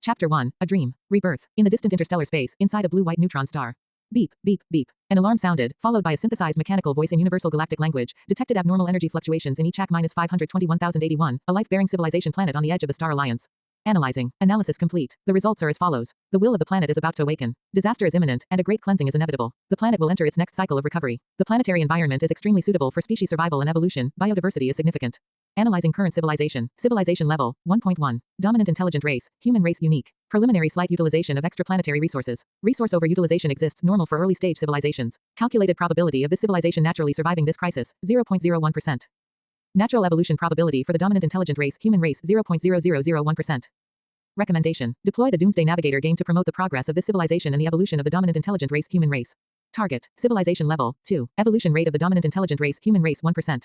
Chapter 1, A Dream. Rebirth. In the distant interstellar space, inside a blue-white neutron star. Beep, beep, beep. An alarm sounded, followed by a synthesized mechanical voice in universal galactic language, detected abnormal energy fluctuations in ECHAC-521081, a life-bearing civilization planet on the edge of the Star Alliance. Analyzing. Analysis complete. The results are as follows. The will of the planet is about to awaken. Disaster is imminent, and a great cleansing is inevitable. The planet will enter its next cycle of recovery. The planetary environment is extremely suitable for species survival and evolution. Biodiversity is significant. Analyzing current civilization. Civilization level, 1.1. Dominant intelligent race, human race unique. Preliminary slight utilization of extraplanetary resources. Resource overutilization exists normal for early stage civilizations. Calculated probability of this civilization naturally surviving this crisis, 0.01%. Natural evolution probability for the dominant intelligent race, human race, 0.0001%. Recommendation. Deploy the Doomsday Navigator game to promote the progress of this civilization and the evolution of the dominant intelligent race, human race. Target. Civilization level, 2. Evolution rate of the dominant intelligent race, human race, 1%.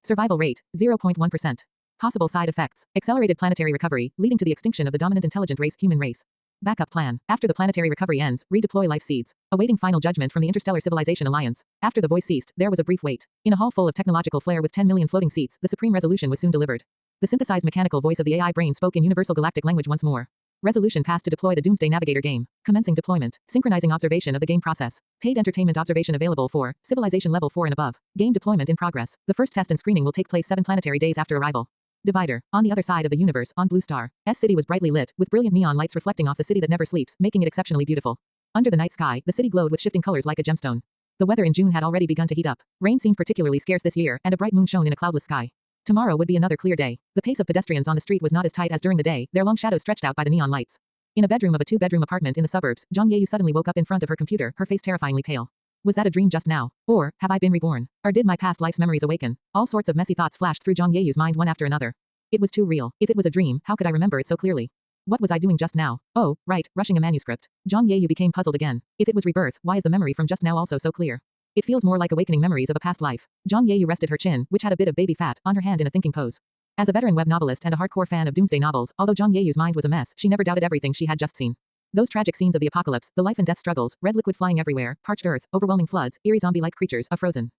Survival rate, 0.1%. Possible side effects. Accelerated planetary recovery, leading to the extinction of the dominant intelligent race, human race. Backup plan. After the planetary recovery ends, redeploy life seeds. Awaiting final judgment from the Interstellar Civilization Alliance. After the voice ceased, there was a brief wait. In a hall full of technological flair with 10 million floating seats, the supreme resolution was soon delivered. The synthesized mechanical voice of the AI brain spoke in universal galactic language once more. Resolution passed to deploy the Doomsday Navigator game. Commencing deployment. Synchronizing observation of the game process. Paid entertainment observation available for Civilization level 4 and above. Game deployment in progress. The first test and screening will take place 7 planetary days after arrival. Divider. On the other side of the universe, on Blue Star. S city was brightly lit, with brilliant neon lights reflecting off the city that never sleeps, making it exceptionally beautiful. Under the night sky, the city glowed with shifting colors like a gemstone. The weather in June had already begun to heat up. Rain seemed particularly scarce this year, and a bright moon shone in a cloudless sky. Tomorrow would be another clear day. The pace of pedestrians on the street was not as tight as during the day, their long shadows stretched out by the neon lights. In a bedroom of a 2-bedroom apartment in the suburbs, Zhang Yeyu suddenly woke up in front of her computer, her face terrifyingly pale. Was that a dream just now? Or, have I been reborn? Or did my past life's memories awaken? All sorts of messy thoughts flashed through Zhang Yeyu's mind one after another. It was too real. If it was a dream, how could I remember it so clearly? What was I doing just now? Oh, right, rushing a manuscript. Zhang Yeyu became puzzled again. If it was rebirth, why is the memory from just now also so clear? It feels more like awakening memories of a past life. Zhang Yeyu rested her chin, which had a bit of baby fat, on her hand in a thinking pose. As a veteran web novelist and a hardcore fan of doomsday novels, although Zhang Yeyu's mind was a mess, she never doubted everything she had just seen. Those tragic scenes of the apocalypse, the life and death struggles, red liquid flying everywhere, parched earth, overwhelming floods, eerie zombie-like creatures, a frozen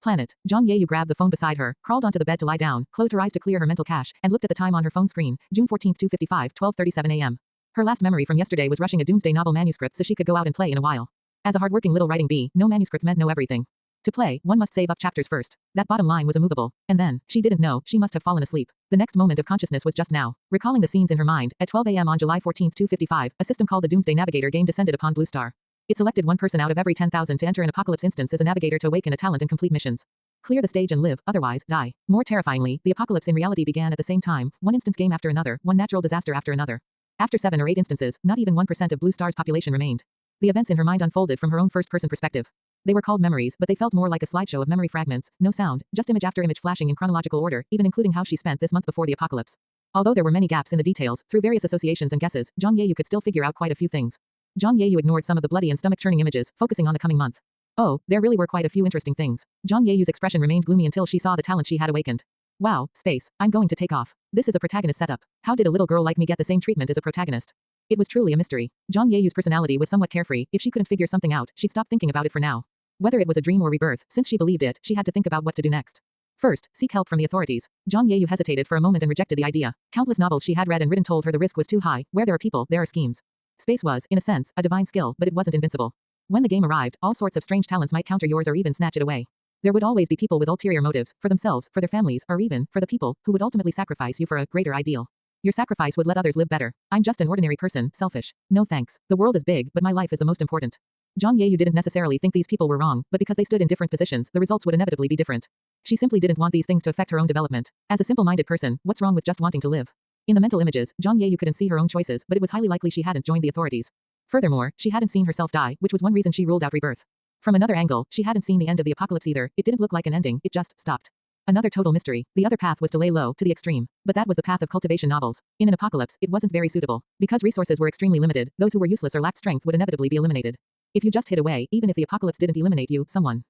planet. Zhang Yeyu grabbed the phone beside her, crawled onto the bed to lie down, closed her eyes to clear her mental cache, and looked at the time on her phone screen, June 14, 2:55, 12:37 a.m. Her last memory from yesterday was rushing a doomsday novel manuscript so she could go out and play in a while. As a hardworking little writing bee, no manuscript meant no everything. To play, one must save up chapters first. That bottom line was immovable. And then, she didn't know, she must have fallen asleep. The next moment of consciousness was just now. Recalling the scenes in her mind, at 12 a.m. on July 14, 2:55, a system called the Doomsday Navigator game descended upon Blue Star. It selected one person out of every 10,000 to enter an apocalypse instance as a navigator to awaken a talent and complete missions. Clear the stage and live, otherwise, die. More terrifyingly, the apocalypse in reality began at the same time, one instance game after another, one natural disaster after another. After 7 or 8 instances, not even 1% of Blue Star's population remained. The events in her mind unfolded from her own first-person perspective. They were called memories, but they felt more like a slideshow of memory fragments, no sound, just image after image flashing in chronological order, even including how she spent this month before the apocalypse. Although there were many gaps in the details, through various associations and guesses, Zhang Yeyu could still figure out quite a few things. Zhang Yeyu ignored some of the bloody and stomach-churning images, focusing on the coming month. Oh, there really were quite a few interesting things. Zhang Yeyu's expression remained gloomy until she saw the talent she had awakened. Wow, space, I'm going to take off. This is a protagonist setup. How did a little girl like me get the same treatment as a protagonist? It was truly a mystery. Zhang Yeyu's personality was somewhat carefree. If she couldn't figure something out, she'd stop thinking about it for now. Whether it was a dream or rebirth, since she believed it, she had to think about what to do next. First, seek help from the authorities. Zhang Yeyu hesitated for a moment and rejected the idea. Countless novels she had read and written told her the risk was too high. Where there are people, there are schemes. Space was, in a sense, a divine skill, but it wasn't invincible. When the game arrived, all sorts of strange talents might counter yours or even snatch it away. There would always be people with ulterior motives, for themselves, for their families, or even, for the people, who would ultimately sacrifice you for a greater ideal. Your sacrifice would let others live better. I'm just an ordinary person, selfish. No thanks. The world is big, but my life is the most important. Zhang Yeyu didn't necessarily think these people were wrong, but because they stood in different positions, the results would inevitably be different. She simply didn't want these things to affect her own development. As a simple-minded person, what's wrong with just wanting to live? In the mental images, Zhang Yeyu couldn't see her own choices, but it was highly likely she hadn't joined the authorities. Furthermore, she hadn't seen herself die, which was one reason she ruled out rebirth. From another angle, she hadn't seen the end of the apocalypse either. It didn't look like an ending, it just stopped. Another total mystery. The other path was to lay low, to the extreme. But that was the path of cultivation novels. In an apocalypse, it wasn't very suitable. Because resources were extremely limited, those who were useless or lacked strength would inevitably be eliminated. If you just hid away, even if the apocalypse didn't eliminate you, someone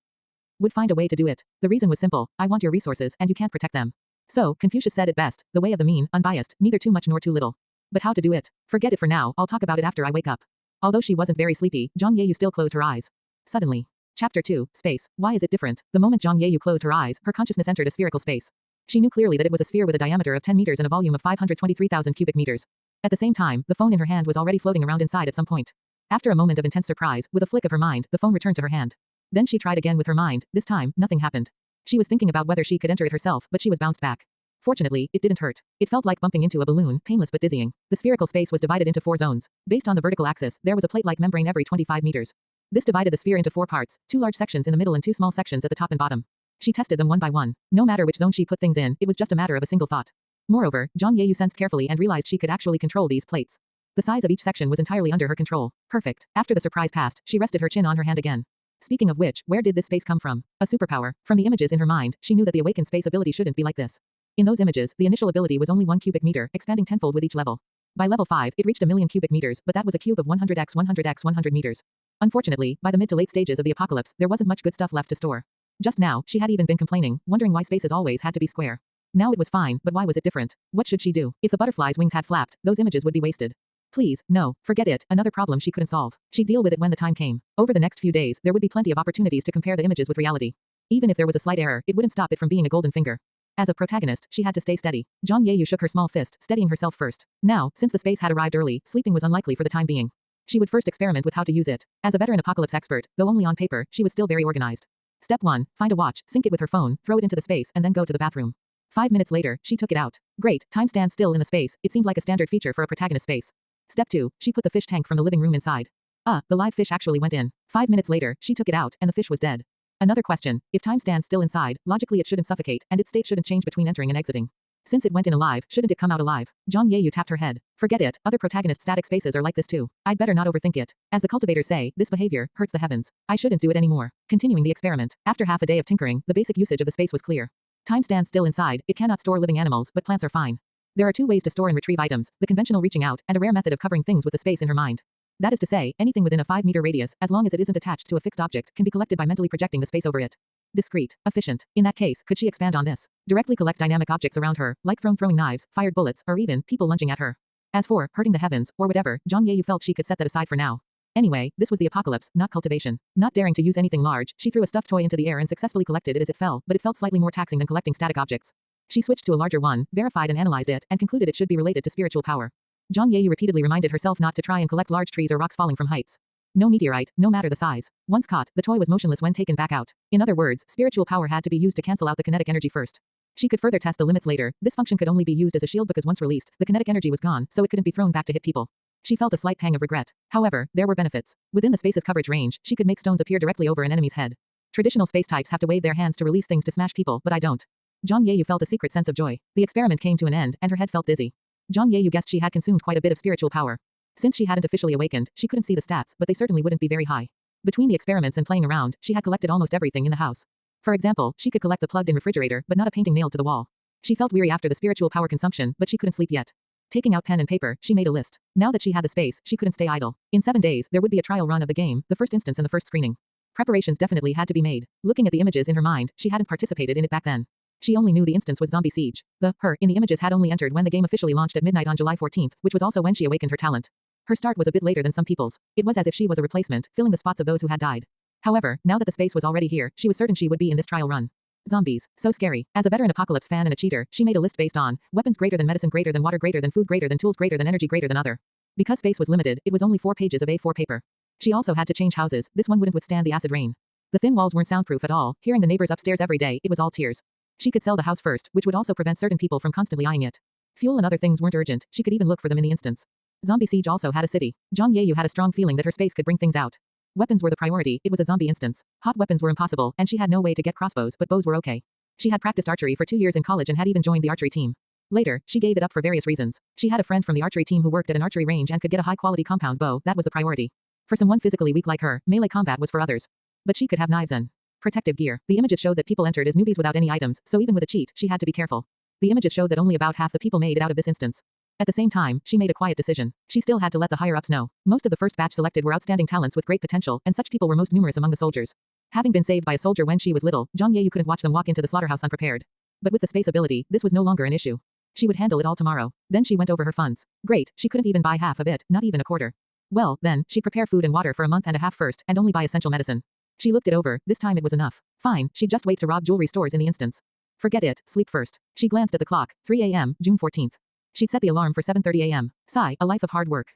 would find a way to do it. The reason was simple. I want your resources, and you can't protect them. So, Confucius said it best, the way of the mean, unbiased, neither too much nor too little. But how to do it? Forget it for now, I'll talk about it after I wake up. Although she wasn't very sleepy, Zhang Yeyu still closed her eyes. Suddenly. Chapter 2, Space. Why is it different? The moment Zhang Yeyu closed her eyes, her consciousness entered a spherical space. She knew clearly that it was a sphere with a diameter of 10 meters and a volume of 523,000 cubic meters. At the same time, the phone in her hand was already floating around inside at some point. After a moment of intense surprise, with a flick of her mind, the phone returned to her hand. Then she tried again with her mind. This time, nothing happened. She was thinking about whether she could enter it herself, but she was bounced back. Fortunately, it didn't hurt. It felt like bumping into a balloon, painless but dizzying. The spherical space was divided into 4 zones. Based on the vertical axis, there was a plate-like membrane every 25 meters. This divided the sphere into 4 parts, 2 large sections in the middle and 2 small sections at the top and bottom. She tested them one by one. No matter which zone she put things in, it was just a matter of a single thought. Moreover, Zhang Yeyu sensed carefully and realized she could actually control these plates. The size of each section was entirely under her control. Perfect. After the surprise passed, she rested her chin on her hand again. Speaking of which, where did this space come from? A superpower. From the images in her mind, she knew that the awakened space ability shouldn't be like this. In those images, the initial ability was only 1 cubic meter, expanding tenfold with each level. By level 5, it reached 1,000,000 cubic meters, but that was a cube of 100x 100x 100 meters. Unfortunately, by the mid to late stages of the apocalypse, there wasn't much good stuff left to store. Just now, she had even been complaining, wondering why spaces always had to be square. Now it was fine, but why was it different? What should she do? If the butterfly's wings had flapped, those images would be wasted. Please, no, forget it, another problem she couldn't solve. She'd deal with it when the time came. Over the next few days, there would be plenty of opportunities to compare the images with reality. Even if there was a slight error, it wouldn't stop it from being a golden finger. As a protagonist, she had to stay steady. Zhang Yeyu shook her small fist, steadying herself first. Now, since the space had arrived early, sleeping was unlikely for the time being. She would first experiment with how to use it. As a veteran apocalypse expert, though only on paper, she was still very organized. Step 1, find a watch, sync it with her phone, throw it into the space, and then go to the bathroom. 5 minutes later, she took it out. Great, time stands still in the space. It seemed like a standard feature for a protagonist space. Step 2, she put the fish tank from the living room inside. The live fish actually went in. 5 minutes later, she took it out, and the fish was dead. Another question, if time stands still inside, logically it shouldn't suffocate, and its state shouldn't change between entering and exiting. Since it went in alive, shouldn't it come out alive? Zhang Yeyu tapped her head. Forget it, other protagonist static spaces are like this too. I'd better not overthink it. As the cultivators say, this behavior hurts the heavens. I shouldn't do it anymore. Continuing the experiment. After half a day of tinkering, the basic usage of the space was clear. Time stands still inside, it cannot store living animals, but plants are fine. There are 2 ways to store and retrieve items, the conventional reaching out, and a rare method of covering things with the space in her mind. That is to say, anything within a 5-meter radius, as long as it isn't attached to a fixed object, can be collected by mentally projecting the space over it. Discrete, efficient. In that case, could she expand on this? Directly collect dynamic objects around her, like throwing knives, fired bullets, or even people lunging at her. As for hurting the heavens, or whatever, Zhang Yeyu felt she could set that aside for now. Anyway, this was the apocalypse, not cultivation. Not daring to use anything large, she threw a stuffed toy into the air and successfully collected it as it fell, but it felt slightly more taxing than collecting static objects. She switched to a larger one, verified and analyzed it, and concluded it should be related to spiritual power. Zhang Yeyu repeatedly reminded herself not to try and collect large trees or rocks falling from heights. No meteorite, no matter the size. Once caught, the toy was motionless when taken back out. In other words, spiritual power had to be used to cancel out the kinetic energy first. She could further test the limits later. This function could only be used as a shield because once released, the kinetic energy was gone, so it couldn't be thrown back to hit people. She felt a slight pang of regret. However, there were benefits. Within the space's coverage range, she could make stones appear directly over an enemy's head. Traditional space types have to wave their hands to release things to smash people, but I don't. Zhang Yeyu felt a secret sense of joy. The experiment came to an end, and her head felt dizzy. Zhang Yeyu guessed she had consumed quite a bit of spiritual power. Since she hadn't officially awakened, she couldn't see the stats, but they certainly wouldn't be very high. Between the experiments and playing around, she had collected almost everything in the house. For example, she could collect the plugged-in refrigerator, but not a painting nailed to the wall. She felt weary after the spiritual power consumption, but she couldn't sleep yet. Taking out pen and paper, she made a list. Now that she had the space, she couldn't stay idle. In 7 days, there would be a trial run of the game, the first instance and the first screening. Preparations definitely had to be made. Looking at the images in her mind, she hadn't participated in it back then. She only knew the instance was Zombie Siege. The her in the images had only entered when the game officially launched at midnight on July 14th, which was also when she awakened her talent. Her start was a bit later than some people's. It was as if she was a replacement, filling the spots of those who had died. However, now that the space was already here, she was certain she would be in this trial run. Zombies. So scary. As a veteran apocalypse fan and a cheater, she made a list based on weapons greater than medicine greater than water greater than food greater than tools greater than energy greater than other. Because space was limited, it was only 4 pages of A4 paper. She also had to change houses. This one wouldn't withstand the acid rain. The thin walls weren't soundproof at all. Hearing the neighbors upstairs every day, it was all tears. She could sell the house first, which would also prevent certain people from constantly eyeing it. Fuel and other things weren't urgent. She could even look for them in the instance. Zombie Siege also had a city. Zhang Yeyu had a strong feeling that her space could bring things out. Weapons were the priority. It was a zombie instance. Hot weapons were impossible, and she had no way to get crossbows, but bows were okay. She had practiced archery for 2 years in college and had even joined the archery team. Later, she gave it up for various reasons. She had a friend from the archery team who worked at an archery range and could get a high-quality compound bow. That was the priority. For someone physically weak like her, melee combat was for others. But she could have knives and protective gear. The images showed that people entered as newbies without any items, so even with a cheat, she had to be careful. The images showed that only about half the people made it out of this instance. At the same time, she made a quiet decision. She still had to let the higher-ups know. Most of the first batch selected were outstanding talents with great potential, and such people were most numerous among the soldiers. Having been saved by a soldier when she was little, Zhang Yeyu couldn't watch them walk into the slaughterhouse unprepared. But with the space ability, this was no longer an issue. She would handle it all tomorrow. Then she went over her funds. Great, she couldn't even buy half of it, not even a quarter. Well, then, she'd prepare food and water for a month and a half first, and only buy essential medicine. She looked it over. This time it was enough. Fine, she'd just wait to rob jewelry stores in the instance. Forget it, sleep first. She glanced at the clock. 3 a.m., June 14th. She'd set the alarm for 7:30 a.m. Sigh, a life of hard work.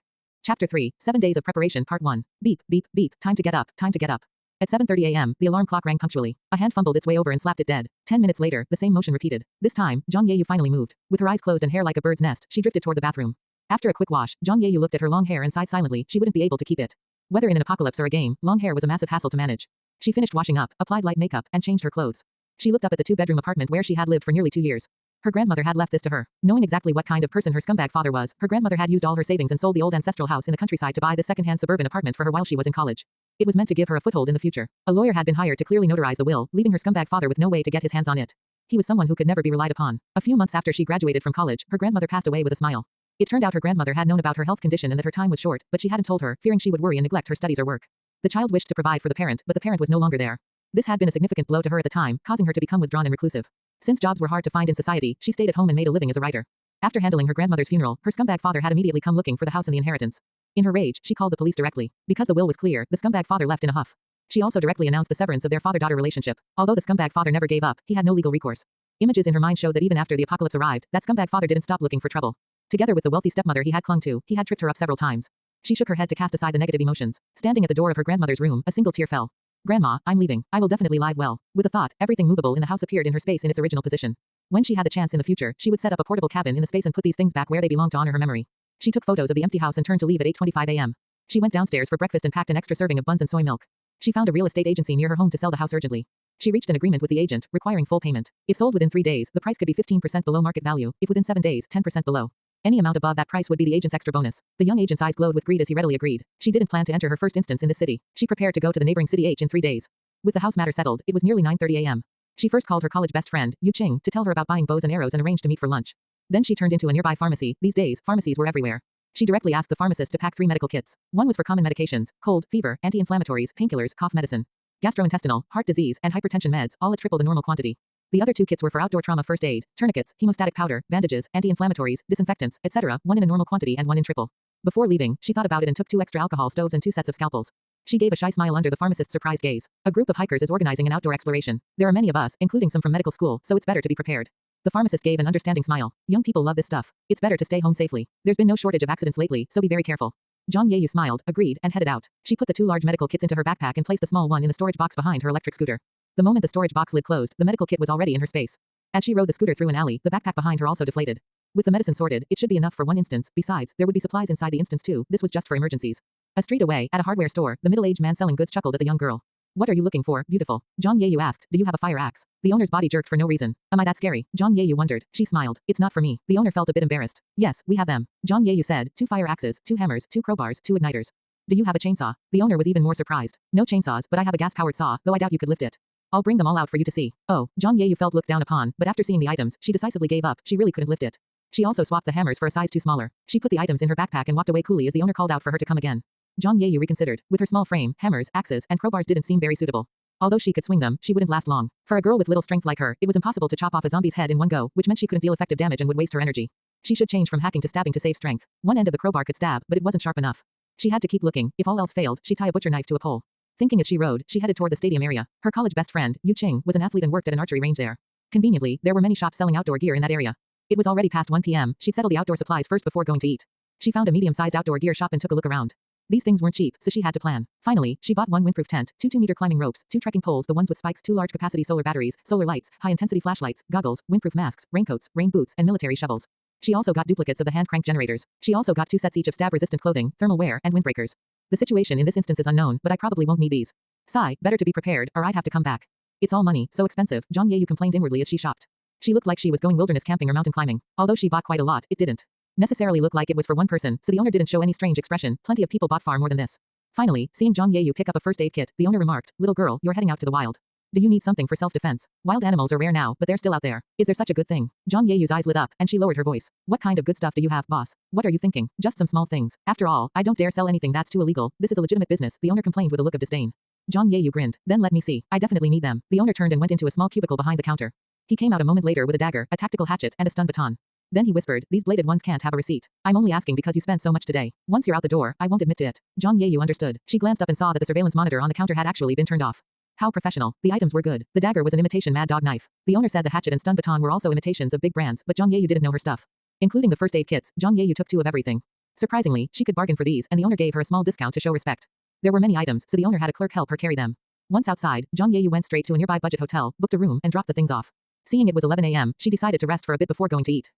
Chapter 3, 7 Days of Preparation Part 1. Beep, beep, beep, time to get up, time to get up. At 7:30 a.m., the alarm clock rang punctually. A hand fumbled its way over and slapped it dead. 10 minutes later, the same motion repeated. This time, Zhang Yeyu finally moved. With her eyes closed and hair like a bird's nest, she drifted toward the bathroom. After a quick wash, Zhang Yeyu looked at her long hair and sighed silently. She wouldn't be able to keep it. Whether in an apocalypse or a game, long hair was a massive hassle to manage. She finished washing up, applied light makeup, and changed her clothes. She looked up at the two-bedroom apartment where she had lived for nearly 2 years. Her grandmother had left this to her. Knowing exactly what kind of person her scumbag father was, her grandmother had used all her savings and sold the old ancestral house in the countryside to buy the second-hand suburban apartment for her while she was in college. It was meant to give her a foothold in the future. A lawyer had been hired to clearly notarize the will, leaving her scumbag father with no way to get his hands on it. He was someone who could never be relied upon. A few months after she graduated from college, her grandmother passed away with a smile. It turned out her grandmother had known about her health condition and that her time was short, but she hadn't told her, fearing she would worry and neglect her studies or work. The child wished to provide for the parent, but the parent was no longer there. This had been a significant blow to her at the time, causing her to become withdrawn and reclusive. Since jobs were hard to find in society, she stayed at home and made a living as a writer. After handling her grandmother's funeral, her scumbag father had immediately come looking for the house and the inheritance. In her rage, she called the police directly. Because the will was clear, the scumbag father left in a huff. She also directly announced the severance of their father-daughter relationship. Although the scumbag father never gave up, he had no legal recourse. Images in her mind showed that even after the apocalypse arrived, that scumbag father didn't stop looking for trouble. Together with the wealthy stepmother he had clung to, he had tripped her up several times. She shook her head to cast aside the negative emotions. Standing at the door of her grandmother's room, a single tear fell. Grandma, I'm leaving. I will definitely live well. With a thought, everything movable in the house appeared in her space in its original position. When she had the chance in the future, she would set up a portable cabin in the space and put these things back where they belonged to honor her memory. She took photos of the empty house and turned to leave at 8:25 a.m. She went downstairs for breakfast and packed an extra serving of buns and soy milk. She found a real estate agency near her home to sell the house urgently. She reached an agreement with the agent, requiring full payment. If sold within 3 days, the price could be 15% below market value. If within 7 days, 10% below. Any amount above that price would be the agent's extra bonus. The young agent's eyes glowed with greed as he readily agreed. She didn't plan to enter her first instance in this city. She prepared to go to the neighboring city H in 3 days. With the house matter settled, it was nearly 9:30 a.m. She first called her college best friend, Yu Qing, to tell her about buying bows and arrows and arranged to meet for lunch. Then she turned into a nearby pharmacy. These days, pharmacies were everywhere. She directly asked the pharmacist to pack 3 medical kits. One was for common medications, cold, fever, anti-inflammatories, painkillers, cough medicine, gastrointestinal, heart disease, and hypertension meds, all at triple the normal quantity. The other 2 kits were for outdoor trauma first aid, tourniquets, hemostatic powder, bandages, anti-inflammatories, disinfectants, etc., one in a normal quantity and one in triple. Before leaving, she thought about it and took 2 extra alcohol stoves and 2 sets of scalpels. She gave a shy smile under the pharmacist's surprised gaze. A group of hikers is organizing an outdoor exploration. There are many of us, including some from medical school, so it's better to be prepared. The pharmacist gave an understanding smile. Young people love this stuff. It's better to stay home safely. There's been no shortage of accidents lately, so be very careful. Zhang Yeyu smiled, agreed, and headed out. She put the 2 large medical kits into her backpack and placed the small one in the storage box behind her electric scooter. The moment the storage box lid closed, the medical kit was already in her space. As she rode the scooter through an alley, the backpack behind her also deflated. With the medicine sorted, it should be enough for one instance. Besides, there would be supplies inside the instance too. This was just for emergencies. A street away, at a hardware store, the middle-aged man selling goods chuckled at the young girl. What are you looking for, beautiful? Zhang Yeyu asked. Do you have a fire axe? The owner's body jerked for no reason. Am I that scary? Zhang Yeyu wondered. She smiled. It's not for me. The owner felt a bit embarrassed. Yes, we have them. Zhang Yeyu said. 2 fire axes, 2 hammers, 2 crowbars, 2 igniters. Do you have a chainsaw? The owner was even more surprised. No chainsaws, but I have a gas-powered saw, though I doubt you could lift it. I'll bring them all out for you to see. Oh, Zhang Yeyu felt looked down upon, but after seeing the items, she decisively gave up. She really couldn't lift it. She also swapped the hammers for a size too smaller. She put the items in her backpack and walked away coolly as the owner called out for her to come again. Zhang Yeyu reconsidered. With her small frame, hammers, axes, and crowbars didn't seem very suitable. Although she could swing them, she wouldn't last long. For a girl with little strength like her, it was impossible to chop off a zombie's head in one go, which meant she couldn't deal effective damage and would waste her energy. She should change from hacking to stabbing to save strength. One end of the crowbar could stab, but it wasn't sharp enough. She had to keep looking. If all else failed, she'd tie a butcher knife to a pole. Thinking as she rode, she headed toward the stadium area. Her college best friend, Yu Qing, was an athlete and worked at an archery range there. Conveniently, there were many shops selling outdoor gear in that area. It was already past 1 p.m. She'd settle the outdoor supplies first before going to eat. She found a medium-sized outdoor gear shop and took a look around. These things weren't cheap, so she had to plan. Finally, she bought 1 windproof tent, 2 2-meter climbing ropes, 2 trekking poles, the ones with spikes, 2 large-capacity solar batteries, solar lights, high-intensity flashlights, goggles, windproof masks, raincoats, rain boots, and military shovels. She also got duplicates of the hand crank generators. She also got 2 sets each of stab-resistant clothing, thermal wear, and windbreakers. The situation in this instance is unknown, but I probably won't need these. Sigh, better to be prepared, or I'd have to come back. It's all money, so expensive, Zhang Yeyu complained inwardly as she shopped. She looked like she was going wilderness camping or mountain climbing. Although she bought quite a lot, it didn't necessarily look like it was for one person, so the owner didn't show any strange expression. Plenty of people bought far more than this. Finally, seeing Zhang Yeyu pick up a first aid kit, the owner remarked, little girl, you're heading out to the wild. Do you need something for self-defense? Wild animals are rare now, but they're still out there. Is there such a good thing? Zhang Yeyu's eyes lit up, and she lowered her voice. What kind of good stuff do you have, boss? What are you thinking? Just some small things. After all, I don't dare sell anything that's too illegal. This is a legitimate business, the owner complained with a look of disdain. Zhang Yeyu grinned. Then let me see. I definitely need them. The owner turned and went into a small cubicle behind the counter. He came out a moment later with a dagger, a tactical hatchet, and a stun baton. Then he whispered, these bladed ones can't have a receipt. I'm only asking because you spent so much today. Once you're out the door, I won't admit to it. Zhang Yeyu understood. She glanced up and saw that the surveillance monitor on the counter had actually been turned off. How professional. The items were good. The dagger was an imitation Mad Dog knife. The owner said the hatchet and stun baton were also imitations of big brands, but Zhang Yeyu didn't know her stuff. Including the first aid kits, Zhang Yeyu took 2 of everything. Surprisingly, she could bargain for these, and the owner gave her a small discount to show respect. There were many items, so the owner had a clerk help her carry them. Once outside, Zhang Yeyu went straight to a nearby budget hotel, booked a room, and dropped the things off. Seeing it was 11 a.m., she decided to rest for a bit before going to eat.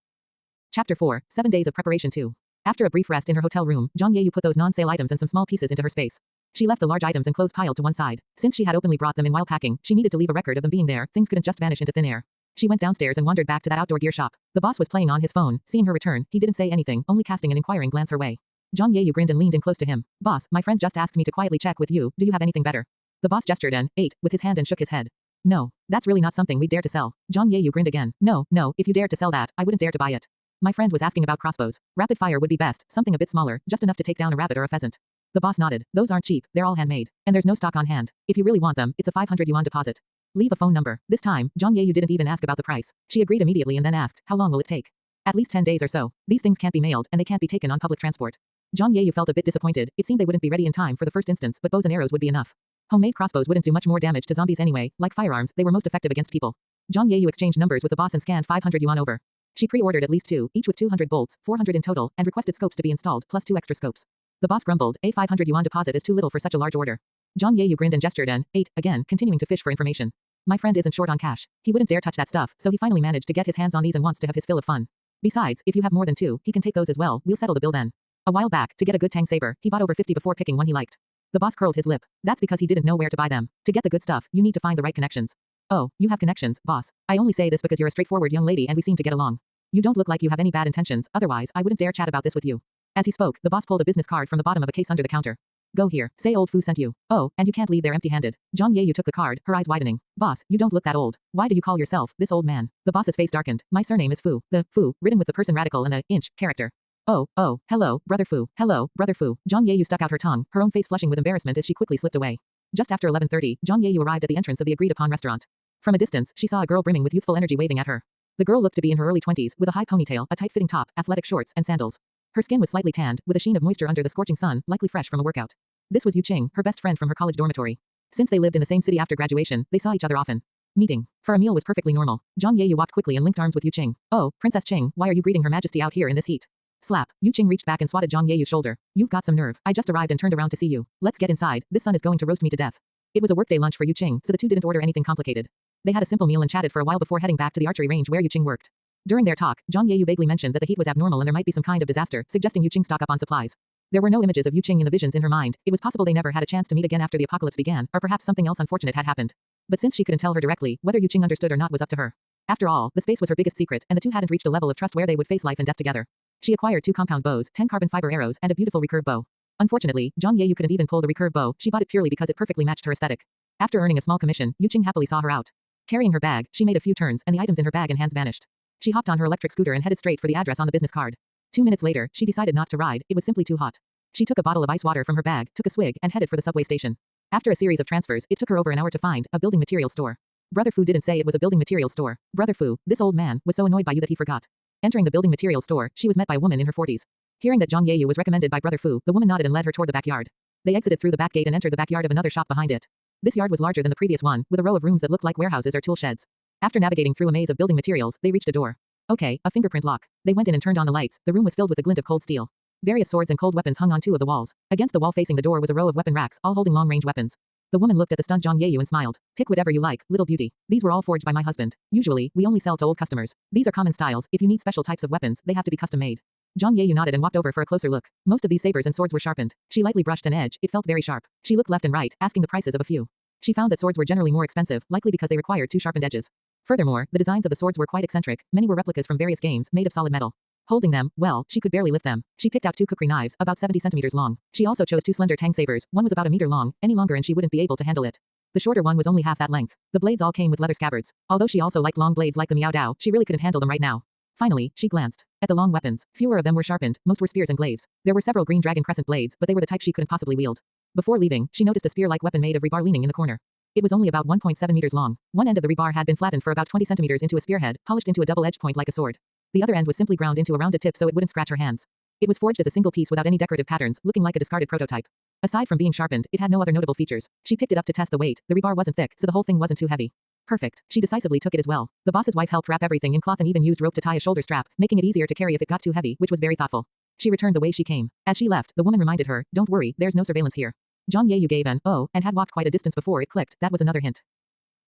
Chapter 4, 7 Days of Preparation 2. After a brief rest in her hotel room, Zhang Yeyu put those non-sale items and some small pieces into her space. She left the large items and clothes piled to one side. Since she had openly brought them in while packing, she needed to leave a record of them being there. Things couldn't just vanish into thin air. She went downstairs and wandered back to that outdoor gear shop. The boss was playing on his phone. Seeing her return, he didn't say anything, only casting an inquiring glance her way. Zhang Yeyu grinned and leaned in close to him. Boss, my friend just asked me to quietly check with you. Do you have anything better? The boss gestured and ate with his hand and shook his head. No, that's really not something we'd dare to sell. Zhang Yeyu grinned again. No, if you dared to sell that, I wouldn't dare to buy it. My friend was asking about crossbows. Rapid fire would be best, something a bit smaller, just enough to take down a rabbit or a pheasant. The boss nodded. Those aren't cheap, they're all handmade. And there's no stock on hand. If you really want them, it's a 500 yuan deposit. Leave a phone number. This time, Zhang Yeyu didn't even ask about the price. She agreed immediately and then asked, how long will it take? At least 10 days or so. These things can't be mailed, and they can't be taken on public transport. Zhang Yeyu felt a bit disappointed. It seemed they wouldn't be ready in time for the first instance, but bows and arrows would be enough. Homemade crossbows wouldn't do much more damage to zombies anyway. Like firearms, they were most effective against people. Zhang Yeyu exchanged numbers with the boss and scanned 500 yuan over. She pre-ordered at least 2, each with 200 bolts, 400 in total, and requested scopes to be installed, plus 2 extra scopes. The boss grumbled, a 500 yuan deposit is too little for such a large order. Zhang Yeyu grinned and gestured and ate, again, continuing to fish for information. My friend isn't short on cash. He wouldn't dare touch that stuff, so he finally managed to get his hands on these and wants to have his fill of fun. Besides, if you have more than 2, he can take those as well. We'll settle the bill then. A while back, to get a good tang saber, he bought over 50 before picking one he liked. The boss curled his lip. That's because he didn't know where to buy them. To get the good stuff, you need to find the right connections. Oh, you have connections, boss. I only say this because you're a straightforward young lady and we seem to get along. You don't look like you have any bad intentions, otherwise I wouldn't dare chat about this with you. As he spoke, the boss pulled a business card from the bottom of a case under the counter. Go here, say old Fu sent you. Oh, and you can't leave there empty-handed. Zhang Yeyu took the card, her eyes widening. Boss, you don't look that old. Why do you call yourself this old man? The boss's face darkened. My surname is Fu. The Fu, written with the person radical and the inch character. Oh, hello, brother Fu. Hello, brother Fu. Zhang Yeyu stuck out her tongue, her own face flushing with embarrassment as she quickly slipped away. Just after 11:30, Zhang Yeyu arrived at the entrance of the agreed-upon restaurant. From a distance, she saw a girl brimming with youthful energy waving at her. The girl looked to be in her early 20s, with a high ponytail, a tight-fitting top, athletic shorts, and sandals. Her skin was slightly tanned, with a sheen of moisture under the scorching sun, likely fresh from a workout. This was Yu Qing, her best friend from her college dormitory. Since they lived in the same city after graduation, they saw each other often. Meeting for a meal was perfectly normal. Zhang Yeyu walked quickly and linked arms with Yu Qing. Oh, Princess Qing, why are you greeting Her Majesty out here in this heat? Slap. Yu Qing reached back and swatted Zhang Yeyu's shoulder. You've got some nerve. I just arrived and turned around to see you. Let's get inside. This sun is going to roast me to death. It was a workday lunch for Yu Qing, so the two didn't order anything complicated. They had a simple meal and chatted for a while before heading back to the archery range where Yu Qing worked. During their talk, Zhang Yeyu vaguely mentioned that the heat was abnormal and there might be some kind of disaster, suggesting Yu Qing stock up on supplies. There were no images of Yu Qing in the visions in her mind. It was possible they never had a chance to meet again after the apocalypse began, or perhaps something else unfortunate had happened. But since she couldn't tell her directly, whether Yu Qing understood or not was up to her. After all, the space was her biggest secret, and the two hadn't reached a level of trust where they would face life and death together. She acquired 2 compound bows, 10 carbon fiber arrows, and a beautiful recurve bow. Unfortunately, Zhang Yeyu couldn't even pull the recurve bow. She bought it purely because it perfectly matched her aesthetic. After earning a small commission, Yu Qing happily saw her out. Carrying her bag, she made a few turns, and the items in her bag and hands vanished. She hopped on her electric scooter and headed straight for the address on the business card. 2 minutes later, she decided not to ride. It was simply too hot. She took a bottle of ice water from her bag, took a swig, and headed for the subway station. After a series of transfers, it took her over an hour to find a building material store. Brother Fu didn't say it was a building material store. Brother Fu, this old man, was so annoyed by you that he forgot. Entering the building material store, she was met by a woman in her 40s. Hearing that Zhang Yeyu was recommended by Brother Fu, the woman nodded and led her toward the backyard. They exited through the back gate and entered the backyard of another shop behind it. This yard was larger than the previous one, with a row of rooms that looked like warehouses or tool sheds. After navigating through a maze of building materials, they reached a door. Okay, a fingerprint lock. They went in and turned on the lights. The room was filled with the glint of cold steel. Various swords and cold weapons hung on 2 of the walls. Against the wall facing the door was a row of weapon racks, all holding long-range weapons. The woman looked at the stunned Zhang Yeyu and smiled. Pick whatever you like, little beauty. These were all forged by my husband. Usually, we only sell to old customers. These are common styles. If you need special types of weapons, they have to be custom made. Zhang Yeyu nodded and walked over for a closer look. Most of these sabers and swords were sharpened. She lightly brushed an edge. It felt very sharp. She looked left and right, asking the prices of a few. She found that swords were generally more expensive, likely because they required 2 sharpened edges. Furthermore, the designs of the swords were quite eccentric. Many were replicas from various games, made of solid metal. Holding them, well, she could barely lift them. She picked out 2 kukri knives, about 70 centimeters long. She also chose 2 slender tang sabers. One was about a meter long, any longer and she wouldn't be able to handle it. The shorter one was only half that length. The blades all came with leather scabbards. Although she also liked long blades like the Miao Dao, she really couldn't handle them right now. Finally, she glanced at the long weapons. Fewer of them were sharpened, most were spears and glaives. There were several green dragon crescent blades, but they were the type she couldn't possibly wield. Before leaving, she noticed a spear-like weapon made of rebar leaning in the corner. It was only about 1.7 meters long. One end of the rebar had been flattened for about 20 centimeters into a spearhead, polished into a double-edged point like a sword. The other end was simply ground into a rounded tip so it wouldn't scratch her hands. It was forged as a single piece without any decorative patterns, looking like a discarded prototype. Aside from being sharpened, it had no other notable features. She picked it up to test the weight. The rebar wasn't thick, so the whole thing wasn't too heavy. Perfect. She decisively took it as well. The boss's wife helped wrap everything in cloth and even used rope to tie a shoulder strap, making it easier to carry if it got too heavy, which was very thoughtful. She returned the way she came. As she left, the woman reminded her, "Don't worry, there's no surveillance here." Zhang Yeyu gave an "oh" and had walked quite a distance before it clicked. That was another hint.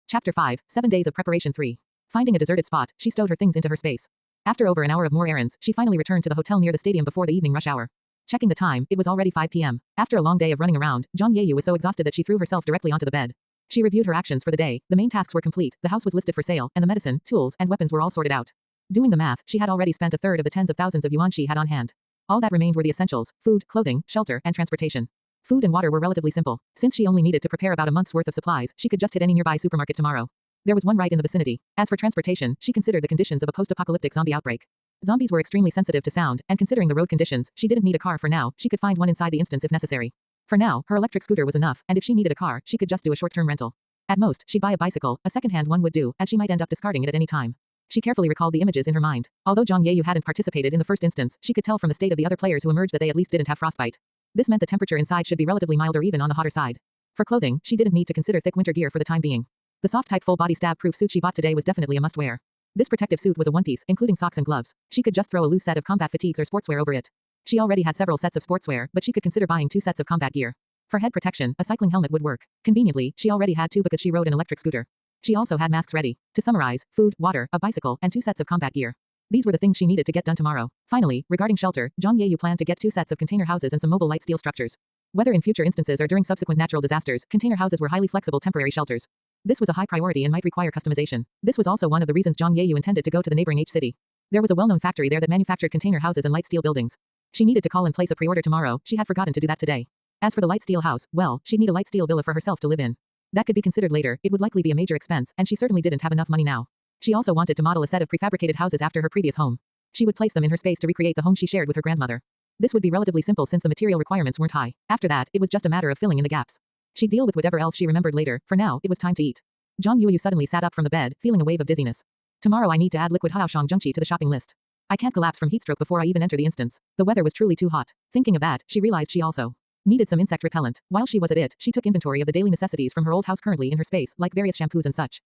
Chapter 5, 7 Days of Preparation 3. Finding a deserted spot, she stowed her things into her space. After over an hour of more errands, she finally returned to the hotel near the stadium before the evening rush hour. Checking the time, it was already 5 p.m. After a long day of running around, Zhang Yeyu was so exhausted that she threw herself directly onto the bed. She reviewed her actions for the day. The main tasks were complete, the house was listed for sale, and the medicine, tools, and weapons were all sorted out. Doing the math, she had already spent a third of the tens of thousands of yuan she had on hand. All that remained were the essentials: food, clothing, shelter, and transportation. Food and water were relatively simple. Since she only needed to prepare about a month's worth of supplies, she could just hit any nearby supermarket tomorrow. There was one right in the vicinity. As for transportation, she considered the conditions of a post-apocalyptic zombie outbreak. Zombies were extremely sensitive to sound, and considering the road conditions, she didn't need a car for now. She could find one inside the instance if necessary. For now, her electric scooter was enough, and if she needed a car, she could just do a short-term rental. At most, she'd buy a bicycle. A second-hand one would do, as she might end up discarding it at any time. She carefully recalled the images in her mind. Although Zhang Yeyu hadn't participated in the first instance, she could tell from the state of the other players who emerged that they at least didn't have frostbite. This meant the temperature inside should be relatively mild or even on the hotter side. For clothing, she didn't need to consider thick winter gear for the time being. The soft-type full-body stab-proof suit she bought today was definitely a must-wear. This protective suit was a one-piece, including socks and gloves. She could just throw a loose set of combat fatigues or sportswear over it. She already had several sets of sportswear, but she could consider buying 2 sets of combat gear. For head protection, a cycling helmet would work. Conveniently, she already had 2 because she rode an electric scooter. She also had masks ready. To summarize, food, water, a bicycle, and 2 sets of combat gear. These were the things she needed to get done tomorrow. Finally, regarding shelter, Zhang Yeyu planned to get 2 sets of container houses and some mobile light steel structures. Whether in future instances or during subsequent natural disasters, container houses were highly flexible temporary shelters. This was a high priority and might require customization. This was also one of the reasons Zhang Yeyu intended to go to the neighboring H city. There was a well-known factory there that manufactured container houses and light steel buildings. She needed to call and place a pre-order tomorrow. She had forgotten to do that today. As for the light steel house, well, she'd need a light steel villa for herself to live in. That could be considered later. It would likely be a major expense, and she certainly didn't have enough money now. She also wanted to model a set of prefabricated houses after her previous home. She would place them in her space to recreate the home she shared with her grandmother. This would be relatively simple since the material requirements weren't high. After that, it was just a matter of filling in the gaps. She'd deal with whatever else she remembered later. For now, it was time to eat. Zhang Yeyu suddenly sat up from the bed, feeling a wave of dizziness. Tomorrow I need to add liquid Haoshang Zhengqi to the shopping list. I can't collapse from heatstroke before I even enter the instance. The weather was truly too hot. Thinking of that, she realized she also needed some insect repellent. While she was at it, she took inventory of the daily necessities from her old house currently in her space, like various shampoos and such.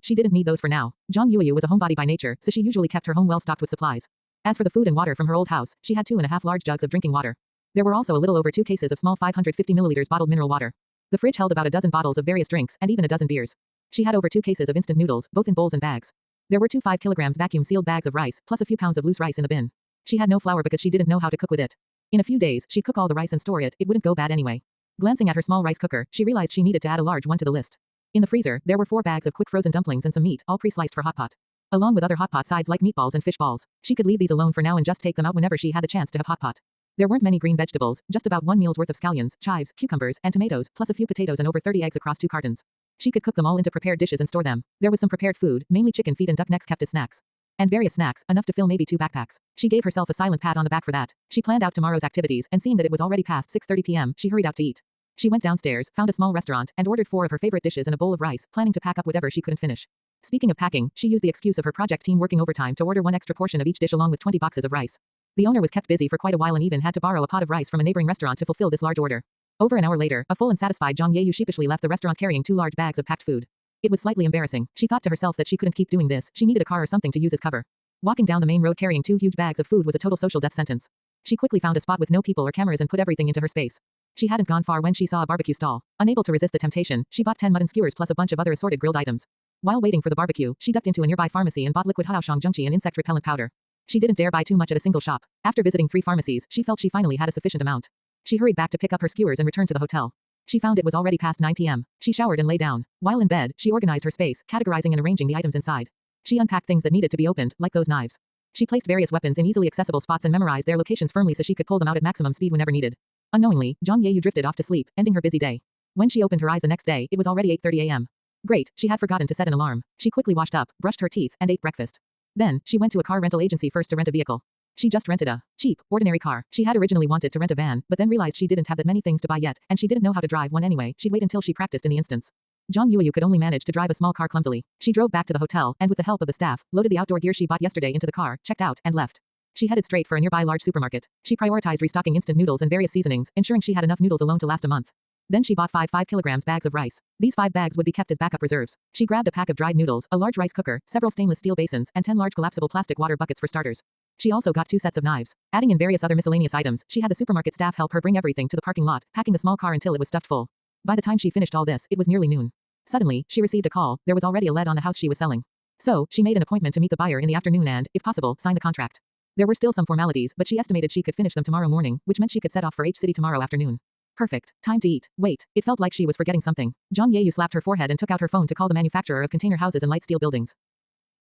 She didn't need those for now. Zhang Yeyu was a homebody by nature, so she usually kept her home well stocked with supplies. As for the food and water from her old house, she had 2.5 large jugs of drinking water. There were also a little over 2 cases of small 550 milliliters bottled mineral water. The fridge held about a dozen bottles of various drinks and even a dozen beers. She had over 2 cases of instant noodles, both in bowls and bags. There were 2 5 kilograms vacuum-sealed bags of rice, plus a few pounds of loose rice in the bin. She had no flour because she didn't know how to cook with it. In a few days, she'd cook all the rice and store it. It wouldn't go bad anyway. Glancing at her small rice cooker, she realized she needed to add a large one to the list. In the freezer, there were 4 bags of quick frozen dumplings and some meat, all pre-sliced for hot pot. Along with other hot pot sides like meatballs and fish balls. She could leave these alone for now and just take them out whenever she had the chance to have hot pot. There weren't many green vegetables, just about 1 meal's worth of scallions, chives, cucumbers, and tomatoes, plus a few potatoes and over 30 eggs across 2 cartons. She could cook them all into prepared dishes and store them. There was some prepared food, mainly chicken feet and duck necks kept as snacks. And various snacks, enough to fill maybe 2 backpacks. She gave herself a silent pat on the back for that. She planned out tomorrow's activities, and seeing that it was already past 6:30 p.m., she hurried out to eat. She went downstairs, found a small restaurant, and ordered 4 of her favorite dishes and a bowl of rice, planning to pack up whatever she couldn't finish. Speaking of packing, she used the excuse of her project team working overtime to order 1 extra portion of each dish along with 20 boxes of rice. The owner was kept busy for quite a while and even had to borrow a pot of rice from a neighboring restaurant to fulfill this large order. Over an hour later, a full and satisfied Zhang Yeyu sheepishly left the restaurant carrying 2 large bags of packed food. It was slightly embarrassing. She thought to herself that she couldn't keep doing this. She needed a car or something to use as cover. Walking down the main road carrying 2 huge bags of food was a total social death sentence. She quickly found a spot with no people or cameras and put everything into her space. She hadn't gone far when she saw a barbecue stall. Unable to resist the temptation, she bought 10 mutton skewers plus a bunch of other assorted grilled items. While waiting for the barbecue, she ducked into a nearby pharmacy and bought liquid Haoshang Zhengqi and insect repellent powder. She didn't dare buy too much at a single shop. After visiting 3 pharmacies, she felt she finally had a sufficient amount. She hurried back to pick up her skewers and returned to the hotel. She found it was already past 9 p.m. She showered and lay down. While in bed, she organized her space, categorizing and arranging the items inside. She unpacked things that needed to be opened, like those knives. She placed various weapons in easily accessible spots and memorized their locations firmly so she could pull them out at maximum speed whenever needed. Unknowingly, Zhang Yeyu drifted off to sleep, ending her busy day. When she opened her eyes the next day, it was already 8:30 a.m. Great, she had forgotten to set an alarm. She quickly washed up, brushed her teeth, and ate breakfast. Then, she went to a car rental agency first to rent a vehicle. She just rented a cheap, ordinary car. She had originally wanted to rent a van, but then realized she didn't have that many things to buy yet, and she didn't know how to drive one anyway. She'd wait until she practiced in the instance. Zhang Yeyu could only manage to drive a small car clumsily. She drove back to the hotel, and with the help of the staff, loaded the outdoor gear she bought yesterday into the car, checked out, and left. She headed straight for a nearby large supermarket. She prioritized restocking instant noodles and various seasonings, ensuring she had enough noodles alone to last a month. Then she bought 5 bags of rice. These 5 bags would be kept as backup reserves. She grabbed a pack of dried noodles, a large rice cooker, several stainless steel basins, and 10 large collapsible plastic water buckets for starters. She also got 2 sets of knives. Adding in various other miscellaneous items, she had the supermarket staff help her bring everything to the parking lot, packing the small car until it was stuffed full. By the time she finished all this, it was nearly noon. Suddenly, she received a call. There was already a lead on the house she was selling. So, she made an appointment to meet the buyer in the afternoon and, if possible, sign the contract. There were still some formalities, but she estimated she could finish them tomorrow morning, which meant she could set off for H City tomorrow afternoon. Perfect. Time to eat. Wait, it felt like she was forgetting something. Zhang Yeyu slapped her forehead and took out her phone to call the manufacturer of container houses and light steel buildings.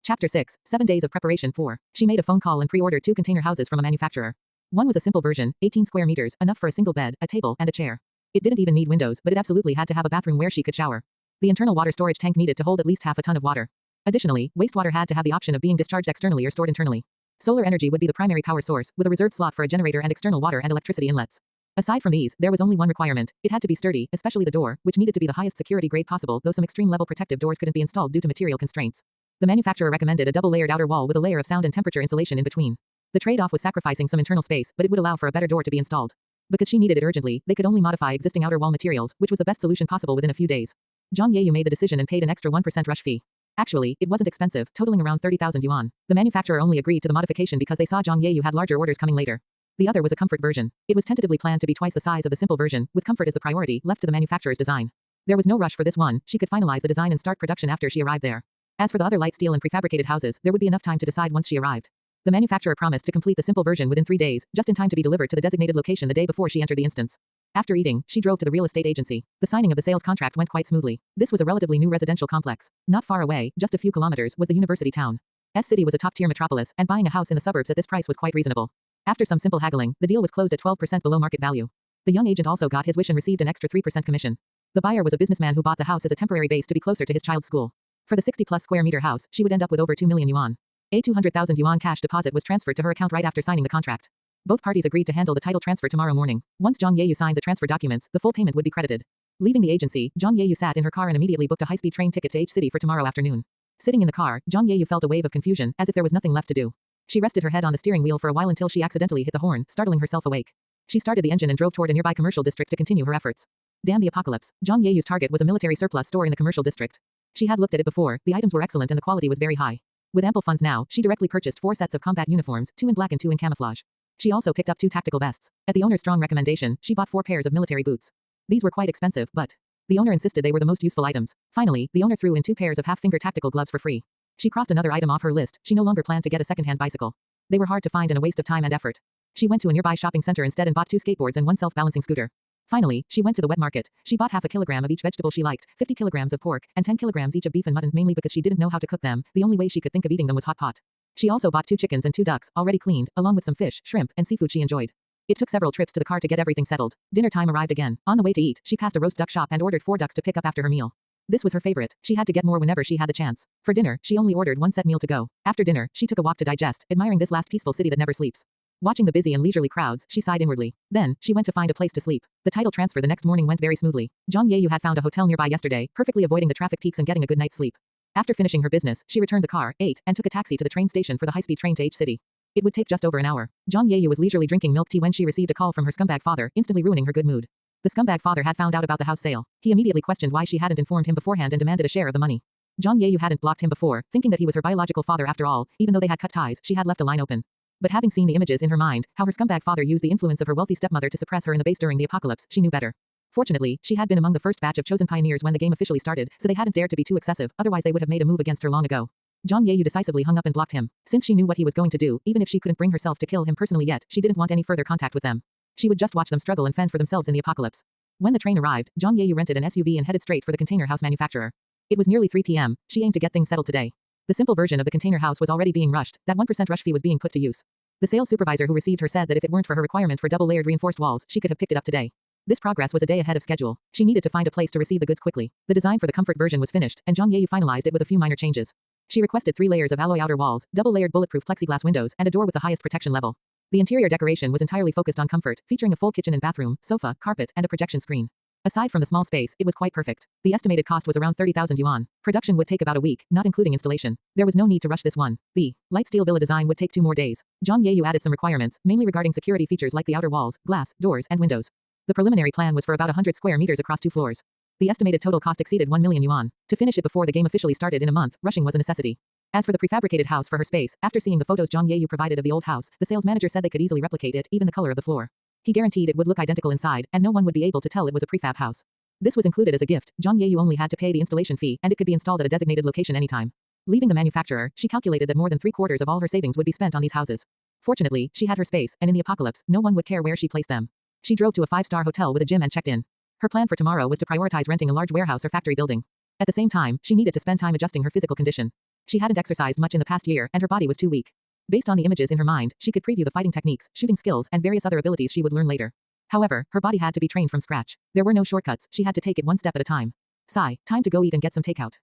Chapter 6, 7 Days of Preparation 4. She made a phone call and pre-ordered 2 container houses from a manufacturer. One was a simple version, 18 square meters, enough for a single bed, a table, and a chair. It didn't even need windows, but it absolutely had to have a bathroom where she could shower. The internal water storage tank needed to hold at least half a ton of water. Additionally, wastewater had to have the option of being discharged externally or stored internally. Solar energy would be the primary power source, with a reserved slot for a generator and external water and electricity inlets. Aside from these, there was only one requirement. It had to be sturdy, especially the door, which needed to be the highest security grade possible, though some extreme level protective doors couldn't be installed due to material constraints. The manufacturer recommended a double-layered outer wall with a layer of sound and temperature insulation in between. The trade-off was sacrificing some internal space, but it would allow for a better door to be installed. Because she needed it urgently, they could only modify existing outer wall materials, which was the best solution possible within a few days. Zhang Yeyu made the decision and paid an extra 1% rush fee. Actually, it wasn't expensive, totaling around 30,000 yuan. The manufacturer only agreed to the modification because they saw Zhang Yeyu had larger orders coming later. The other was a comfort version. It was tentatively planned to be twice the size of the simple version, with comfort as the priority, left to the manufacturer's design. There was no rush for this one, she could finalize the design and start production after she arrived there. As for the other light steel and prefabricated houses, there would be enough time to decide once she arrived. The manufacturer promised to complete the simple version within 3 days, just in time to be delivered to the designated location the day before she entered the instance. After eating, she drove to the real estate agency. The signing of the sales contract went quite smoothly. This was a relatively new residential complex. Not far away, just a few kilometers, was the university town. S-City was a top-tier metropolis, and buying a house in the suburbs at this price was quite reasonable. After some simple haggling, the deal was closed at 12% below market value. The young agent also got his wish and received an extra 3% commission. The buyer was a businessman who bought the house as a temporary base to be closer to his child's school. For the 60-plus square meter house, she would end up with over 2 million yuan. A 200,000 yuan cash deposit was transferred to her account right after signing the contract. Both parties agreed to handle the title transfer tomorrow morning. Once Zhang Yeyu signed the transfer documents, the full payment would be credited. Leaving the agency, Zhang Yeyu sat in her car and immediately booked a high-speed train ticket to H City for tomorrow afternoon. Sitting in the car, Zhang Yeyu felt a wave of confusion, as if there was nothing left to do. She rested her head on the steering wheel for a while until she accidentally hit the horn, startling herself awake. She started the engine and drove toward a nearby commercial district to continue her efforts. Damn the apocalypse. Zhang Yeyu's target was a military surplus store in the commercial district. She had looked at it before, the items were excellent and the quality was very high. With ample funds now, she directly purchased 4 sets of combat uniforms, 2 in black and 2 in camouflage. She also picked up 2 tactical vests. At the owner's strong recommendation, she bought 4 pairs of military boots. These were quite expensive, but the owner insisted they were the most useful items. Finally, the owner threw in 2 pairs of half-finger tactical gloves for free. She crossed another item off her list. She no longer planned to get a second-hand bicycle. They were hard to find and a waste of time and effort. She went to a nearby shopping center instead and bought 2 skateboards and 1 self-balancing scooter. Finally, she went to the wet market. She bought half a kilogram of each vegetable she liked, 50 kilograms of pork, and 10 kilograms each of beef and mutton, mainly because she didn't know how to cook them. The only way she could think of eating them was hot pot. She also bought 2 chickens and 2 ducks, already cleaned, along with some fish, shrimp, and seafood she enjoyed. It took several trips to the car to get everything settled. Dinner time arrived again. On the way to eat, she passed a roast duck shop and ordered 4 ducks to pick up after her meal. This was her favorite. She had to get more whenever she had the chance. For dinner, she only ordered 1 set meal to go. After dinner, she took a walk to digest, admiring this last peaceful city that never sleeps. Watching the busy and leisurely crowds, she sighed inwardly. Then, she went to find a place to sleep. The title transfer the next morning went very smoothly. Zhang Yeyu had found a hotel nearby yesterday, perfectly avoiding the traffic peaks and getting a good night's sleep. After finishing her business, she returned the car, ate, and took a taxi to the train station for the high-speed train to H City. It would take just over an hour. Zhang Yeyu was leisurely drinking milk tea when she received a call from her scumbag father, instantly ruining her good mood. The scumbag father had found out about the house sale. He immediately questioned why she hadn't informed him beforehand and demanded a share of the money. Zhang Yeyu hadn't blocked him before, thinking that he was her biological father after all. Even though they had cut ties, she had left a line open. But having seen the images in her mind, how her scumbag father used the influence of her wealthy stepmother to suppress her in the base during the apocalypse, she knew better. Fortunately, she had been among the first batch of chosen pioneers when the game officially started, so they hadn't dared to be too excessive, otherwise they would have made a move against her long ago. Zhang Yeyu decisively hung up and blocked him. Since she knew what he was going to do, even if she couldn't bring herself to kill him personally yet, she didn't want any further contact with them. She would just watch them struggle and fend for themselves in the apocalypse. When the train arrived, Zhang Yeyu rented an SUV and headed straight for the container house manufacturer. It was nearly 3 p.m. She aimed to get things settled today. The simple version of the container house was already being rushed. That 1% rush fee was being put to use. The sales supervisor who received her said that if it weren't for her requirement for double-layered reinforced walls, she could have picked it up today. This progress was a day ahead of schedule. She needed to find a place to receive the goods quickly. The design for the comfort version was finished, and Zhang Yeyu finalized it with a few minor changes. She requested 3 layers of alloy outer walls, double-layered bulletproof plexiglass windows, and a door with the highest protection level. The interior decoration was entirely focused on comfort, featuring a full kitchen and bathroom, sofa, carpet, and a projection screen. Aside from the small space, it was quite perfect. The estimated cost was around 30,000 yuan. Production would take about a week, not including installation. There was no need to rush this one. The light steel villa design would take 2 more days. Zhang Yeyu added some requirements, mainly regarding security features like the outer walls, glass, doors, and windows. The preliminary plan was for about 100 square meters across 2 floors. The estimated total cost exceeded 1 million yuan. To finish it before the game officially started in a month, rushing was a necessity. As for the prefabricated house for her space, after seeing the photos Zhang Yeyu provided of the old house, the sales manager said they could easily replicate it, even the color of the floor. He guaranteed it would look identical inside, and no one would be able to tell it was a prefab house. This was included as a gift. Zhang Yeyu only had to pay the installation fee, and it could be installed at a designated location anytime. Leaving the manufacturer, she calculated that more than 3/4 of all her savings would be spent on these houses. Fortunately, she had her space, and in the apocalypse, no one would care where she placed them. She drove to a 5-star hotel with a gym and checked in. Her plan for tomorrow was to prioritize renting a large warehouse or factory building. At the same time, she needed to spend time adjusting her physical condition. She hadn't exercised much in the past year, and her body was too weak. Based on the images in her mind, she could preview the fighting techniques, shooting skills, and various other abilities she would learn later. However, her body had to be trained from scratch. There were no shortcuts, she had to take it one step at a time. Sigh, time to go eat and get some takeout.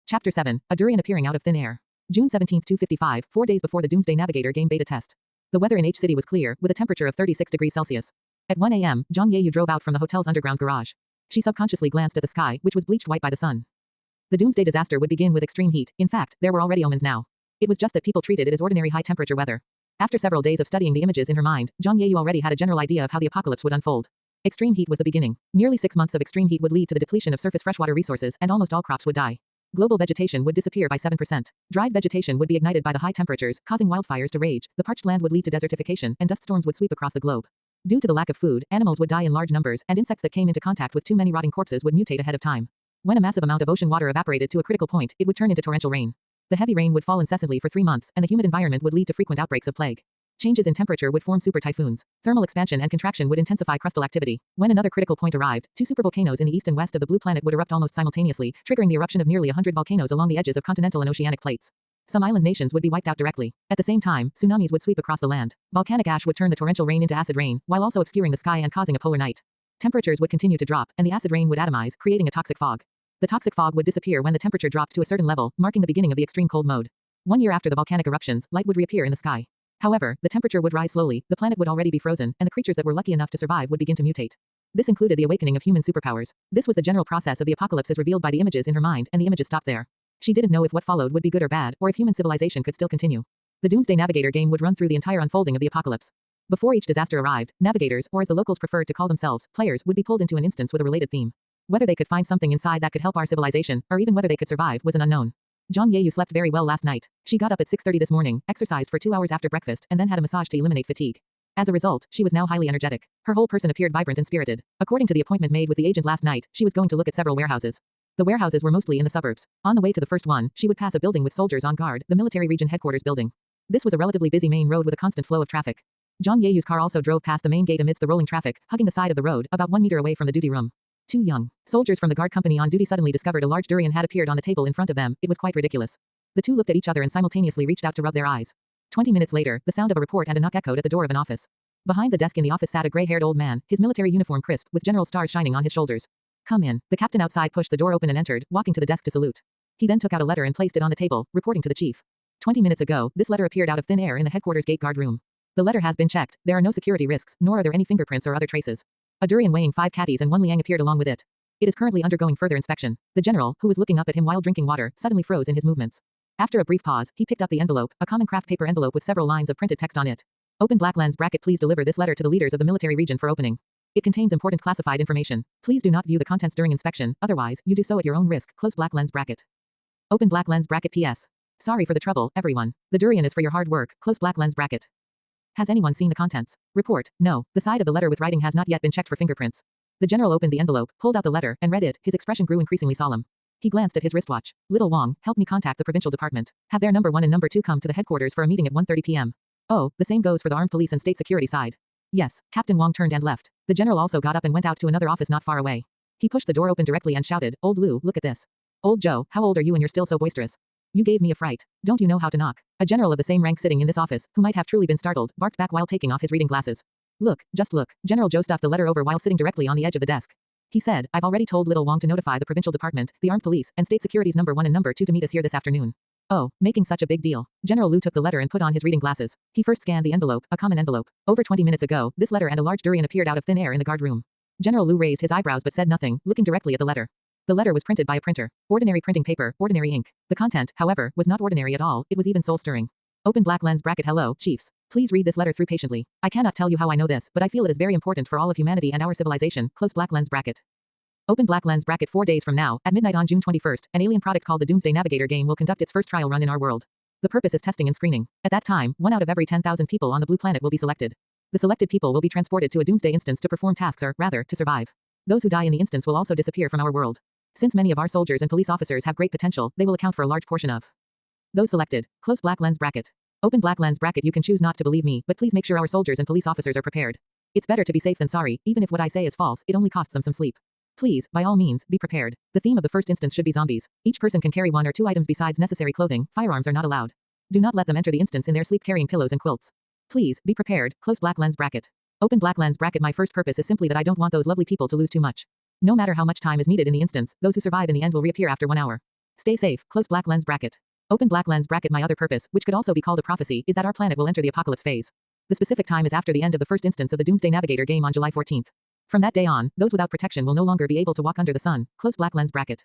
Chapter 7, a durian appearing out of thin air. June 17, 2:55, 4 days before the Doomsday Navigator game beta test. The weather in H City was clear, with a temperature of 36 degrees Celsius. At 1 a.m., Zhang Yeyu drove out from the hotel's underground garage. She subconsciously glanced at the sky, which was bleached white by the sun. The doomsday disaster would begin with extreme heat. In fact, there were already omens now. It was just that people treated it as ordinary high-temperature weather. After several days of studying the images in her mind, Zhang Yeyu already had a general idea of how the apocalypse would unfold. Extreme heat was the beginning. Nearly 6 months of extreme heat would lead to the depletion of surface freshwater resources, and almost all crops would die. Global vegetation would disappear by 7%. Dried vegetation would be ignited by the high temperatures, causing wildfires to rage. The parched land would lead to desertification, and dust storms would sweep across the globe. Due to the lack of food, animals would die in large numbers, and insects that came into contact with too many rotting corpses would mutate ahead of time. When a massive amount of ocean water evaporated to a critical point, it would turn into torrential rain. The heavy rain would fall incessantly for 3 months, and the humid environment would lead to frequent outbreaks of plague. Changes in temperature would form super typhoons. Thermal expansion and contraction would intensify crustal activity. When another critical point arrived, 2 supervolcanoes in the east and west of the blue planet would erupt almost simultaneously, triggering the eruption of nearly 100 volcanoes along the edges of continental and oceanic plates. Some island nations would be wiped out directly. At the same time, tsunamis would sweep across the land. Volcanic ash would turn the torrential rain into acid rain, while also obscuring the sky and causing a polar night. Temperatures would continue to drop, and the acid rain would atomize, creating a toxic fog. The toxic fog would disappear when the temperature dropped to a certain level, marking the beginning of the extreme cold mode. 1 year after the volcanic eruptions, light would reappear in the sky. However, the temperature would rise slowly, the planet would already be frozen, and the creatures that were lucky enough to survive would begin to mutate. This included the awakening of human superpowers. This was the general process of the apocalypse as revealed by the images in her mind, and the images stopped there. She didn't know if what followed would be good or bad, or if human civilization could still continue. The Doomsday Navigator game would run through the entire unfolding of the apocalypse. Before each disaster arrived, navigators, or as the locals preferred to call themselves, players, would be pulled into an instance with a related theme. Whether they could find something inside that could help our civilization, or even whether they could survive, was an unknown. Zhang Yeyu slept very well last night. She got up at 6:30 this morning, exercised for 2 hours after breakfast, and then had a massage to eliminate fatigue. As a result, she was now highly energetic. Her whole person appeared vibrant and spirited. According to the appointment made with the agent last night, she was going to look at several warehouses. The warehouses were mostly in the suburbs. On the way to the first one, she would pass a building with soldiers on guard, the military region headquarters building. This was a relatively busy main road with a constant flow of traffic. Zhang Yeyu's car also drove past the main gate amidst the rolling traffic, hugging the side of the road, about 1 meter away from the duty room. 2 young soldiers from the guard company on duty suddenly discovered a large durian had appeared on the table in front of them. It was quite ridiculous. The two looked at each other and simultaneously reached out to rub their eyes. 20 minutes later, the sound of a report and a knock echoed at the door of an office. Behind the desk in the office sat a gray-haired old man, his military uniform crisp, with general stars shining on his shoulders. "Come in." The captain outside pushed the door open and entered, walking to the desk to salute. He then took out a letter and placed it on the table, reporting to the chief. 20 minutes ago, this letter appeared out of thin air in the headquarters gate guard room. The letter has been checked. There are no security risks, nor are there any fingerprints or other traces. A durian weighing 5 catties and 1 liang appeared along with it. It is currently undergoing further inspection. The general, who was looking up at him while drinking water, suddenly froze in his movements. After a brief pause, he picked up the envelope, a common craft paper envelope with several lines of printed text on it. "Open black lens bracket. Please deliver this letter to the leaders of the military region for opening. It contains important classified information. Please do not view the contents during inspection, otherwise, you do so at your own risk. Close black lens bracket. Open black lens bracket. PS. Sorry for the trouble, everyone. The durian is for your hard work. Close black lens bracket. Has anyone seen the contents? Report. No. The side of the letter with writing has not yet been checked for fingerprints." The general opened the envelope, pulled out the letter, and read it. His expression grew increasingly solemn. He glanced at his wristwatch. "Little Wong, help me contact the provincial department. Have their number 1 and number 2 come to the headquarters for a meeting at 1:30 p.m. Oh, the same goes for the armed police and state security side." "Yes." Captain Wong turned and left. The general also got up and went out to another office not far away. He pushed the door open directly and shouted, "Old Lu, look at this. Old Joe, how old are you and you're still so boisterous? You gave me a fright. Don't you know how to knock?" A general of the same rank sitting in this office, who might have truly been startled, barked back while taking off his reading glasses. "Look, just look." General Joe stuffed the letter over while sitting directly on the edge of the desk. He said, "I've already told Little Wong to notify the provincial department, the armed police, and state security's number 1 and number 2 to meet us here this afternoon." "Oh, making such a big deal." General Lu took the letter and put on his reading glasses. He first scanned the envelope, a common envelope. Over 20 minutes ago, this letter and a large durian appeared out of thin air in the guard room. General Lu raised his eyebrows but said nothing, looking directly at the letter. The letter was printed by a printer. Ordinary printing paper, ordinary ink. The content, however, was not ordinary at all, it was even soul-stirring. Open black lens bracket. Hello, Chiefs. Please read this letter through patiently. I cannot tell you how I know this, but I feel it is very important for all of humanity and our civilization. Close black lens bracket. Open black lens bracket. 4 days from now, at midnight on June 21st, an alien product called the Doomsday Navigator game will conduct its first trial run in our world. The purpose is testing and screening. At that time, 1 out of every 10,000 people on the blue planet will be selected. The selected people will be transported to a Doomsday instance to perform tasks or, rather, to survive. Those who die in the instance will also disappear from our world. Since many of our soldiers and police officers have great potential, they will account for a large portion of those selected. Close black lens bracket. Open black lens bracket. You can choose not to believe me, but please make sure our soldiers and police officers are prepared. It's better to be safe than sorry, even if what I say is false, it only costs them some sleep. Please, by all means, be prepared. The theme of the first instance should be zombies. Each person can carry 1 or 2 items besides necessary clothing. Firearms are not allowed. Do not let them enter the instance in their sleep carrying pillows and quilts. Please, be prepared. Close black lens bracket. Open black lens bracket. My first purpose is simply that I don't want those lovely people to lose too much. No matter how much time is needed in the instance, those who survive in the end will reappear after 1 hour. Stay safe. Close black lens bracket. Open black lens bracket. My other purpose, which could also be called a prophecy, is that our planet will enter the apocalypse phase. The specific time is after the end of the first instance of the Doomsday Navigator game on July 14th. From that day on, those without protection will no longer be able to walk under the sun. Close black lens bracket.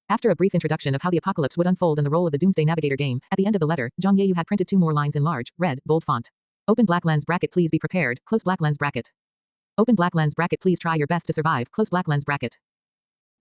After a brief introduction of how the apocalypse would unfold and the role of the Doomsday Navigator game, at the end of the letter, Zhang Yeyu had printed 2 more lines in large, red, bold font. Open black lens bracket. Please be prepared. Close black lens bracket. Open black lens bracket. Please try your best to survive. Close black lens bracket.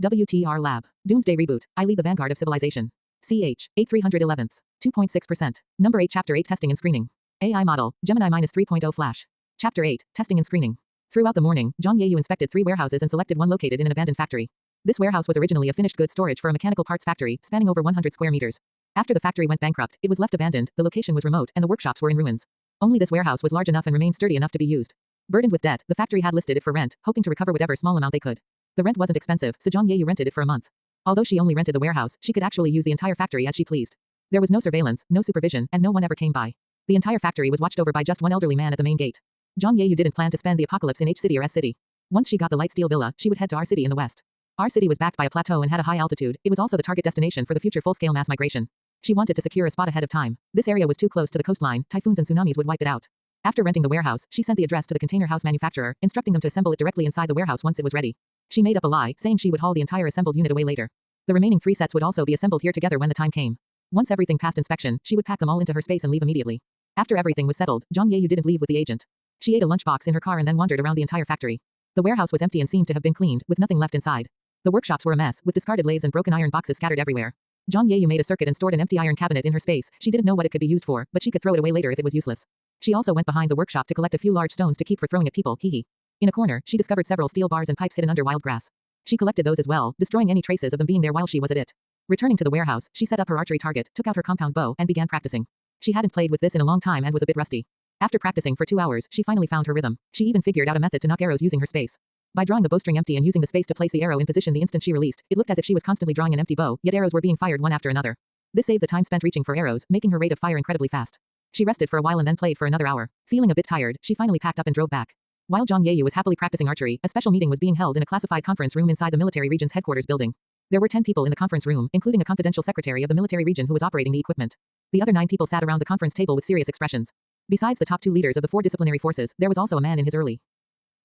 WTR Lab. Doomsday Reboot. I lead the vanguard of civilization. CH. 8311ths. 2.6%. Number 8. Chapter 8. Testing and Screening. AI Model. Gemini -3.0 Flash. Chapter 8. Testing and Screening. Throughout the morning, Zhang Yeyu inspected 3 warehouses and selected one located in an abandoned factory. This warehouse was originally a finished goods storage for a mechanical parts factory, spanning over 100 square meters. After the factory went bankrupt, it was left abandoned, the location was remote, and the workshops were in ruins. Only this warehouse was large enough and remained sturdy enough to be used. Burdened with debt, the factory had listed it for rent, hoping to recover whatever small amount they could. The rent wasn't expensive, so Zhang Yeyu rented it for a month. Although she only rented the warehouse, she could actually use the entire factory as she pleased. There was no surveillance, no supervision, and no one ever came by. The entire factory was watched over by just one elderly man at the main gate. Zhang Yeyu didn't plan to spend the apocalypse in H City or S City. Once she got the light steel villa, she would head to R City in the west. R City was backed by a plateau and had a high altitude. It was also the target destination for the future full-scale mass migration. She wanted to secure a spot ahead of time. This area was too close to the coastline, typhoons and tsunamis would wipe it out. After renting the warehouse, she sent the address to the container house manufacturer, instructing them to assemble it directly inside the warehouse once it was ready. She made up a lie, saying she would haul the entire assembled unit away later. The remaining 3 sets would also be assembled here together when the time came. Once everything passed inspection, she would pack them all into her space and leave immediately. After everything was settled, Zhang Yeyu didn't leave with the agent. She ate a lunchbox in her car and then wandered around the entire factory. The warehouse was empty and seemed to have been cleaned, with nothing left inside. The workshops were a mess, with discarded lathes and broken iron boxes scattered everywhere. Zhang Yeyu made a circuit and stored an empty iron cabinet in her space. She didn't know what it could be used for, but she could throw it away later if it was useless. She also went behind the workshop to collect a few large stones to keep for throwing at people, hee. In a corner, she discovered several steel bars and pipes hidden under wild grass. She collected those as well, destroying any traces of them being there while she was at it. Returning to the warehouse, she set up her archery target, took out her compound bow, and began practicing. She hadn't played with this in a long time and was a bit rusty. After practicing for 2 hours, she finally found her rhythm. She even figured out a method to knock arrows using her space. By drawing the bowstring empty and using the space to place the arrow in position the instant she released, it looked as if she was constantly drawing an empty bow, yet arrows were being fired one after another. This saved the time spent reaching for arrows, making her rate of fire incredibly fast. She rested for a while and then played for another hour. Feeling a bit tired, she finally packed up and drove back. While Zhang Yeyu was happily practicing archery, a special meeting was being held in a classified conference room inside the military region's headquarters building. There were 10 people in the conference room, including a confidential secretary of the military region who was operating the equipment. The other 9 people sat around the conference table with serious expressions. Besides the top 2 leaders of the 4 disciplinary forces, there was also a man in his early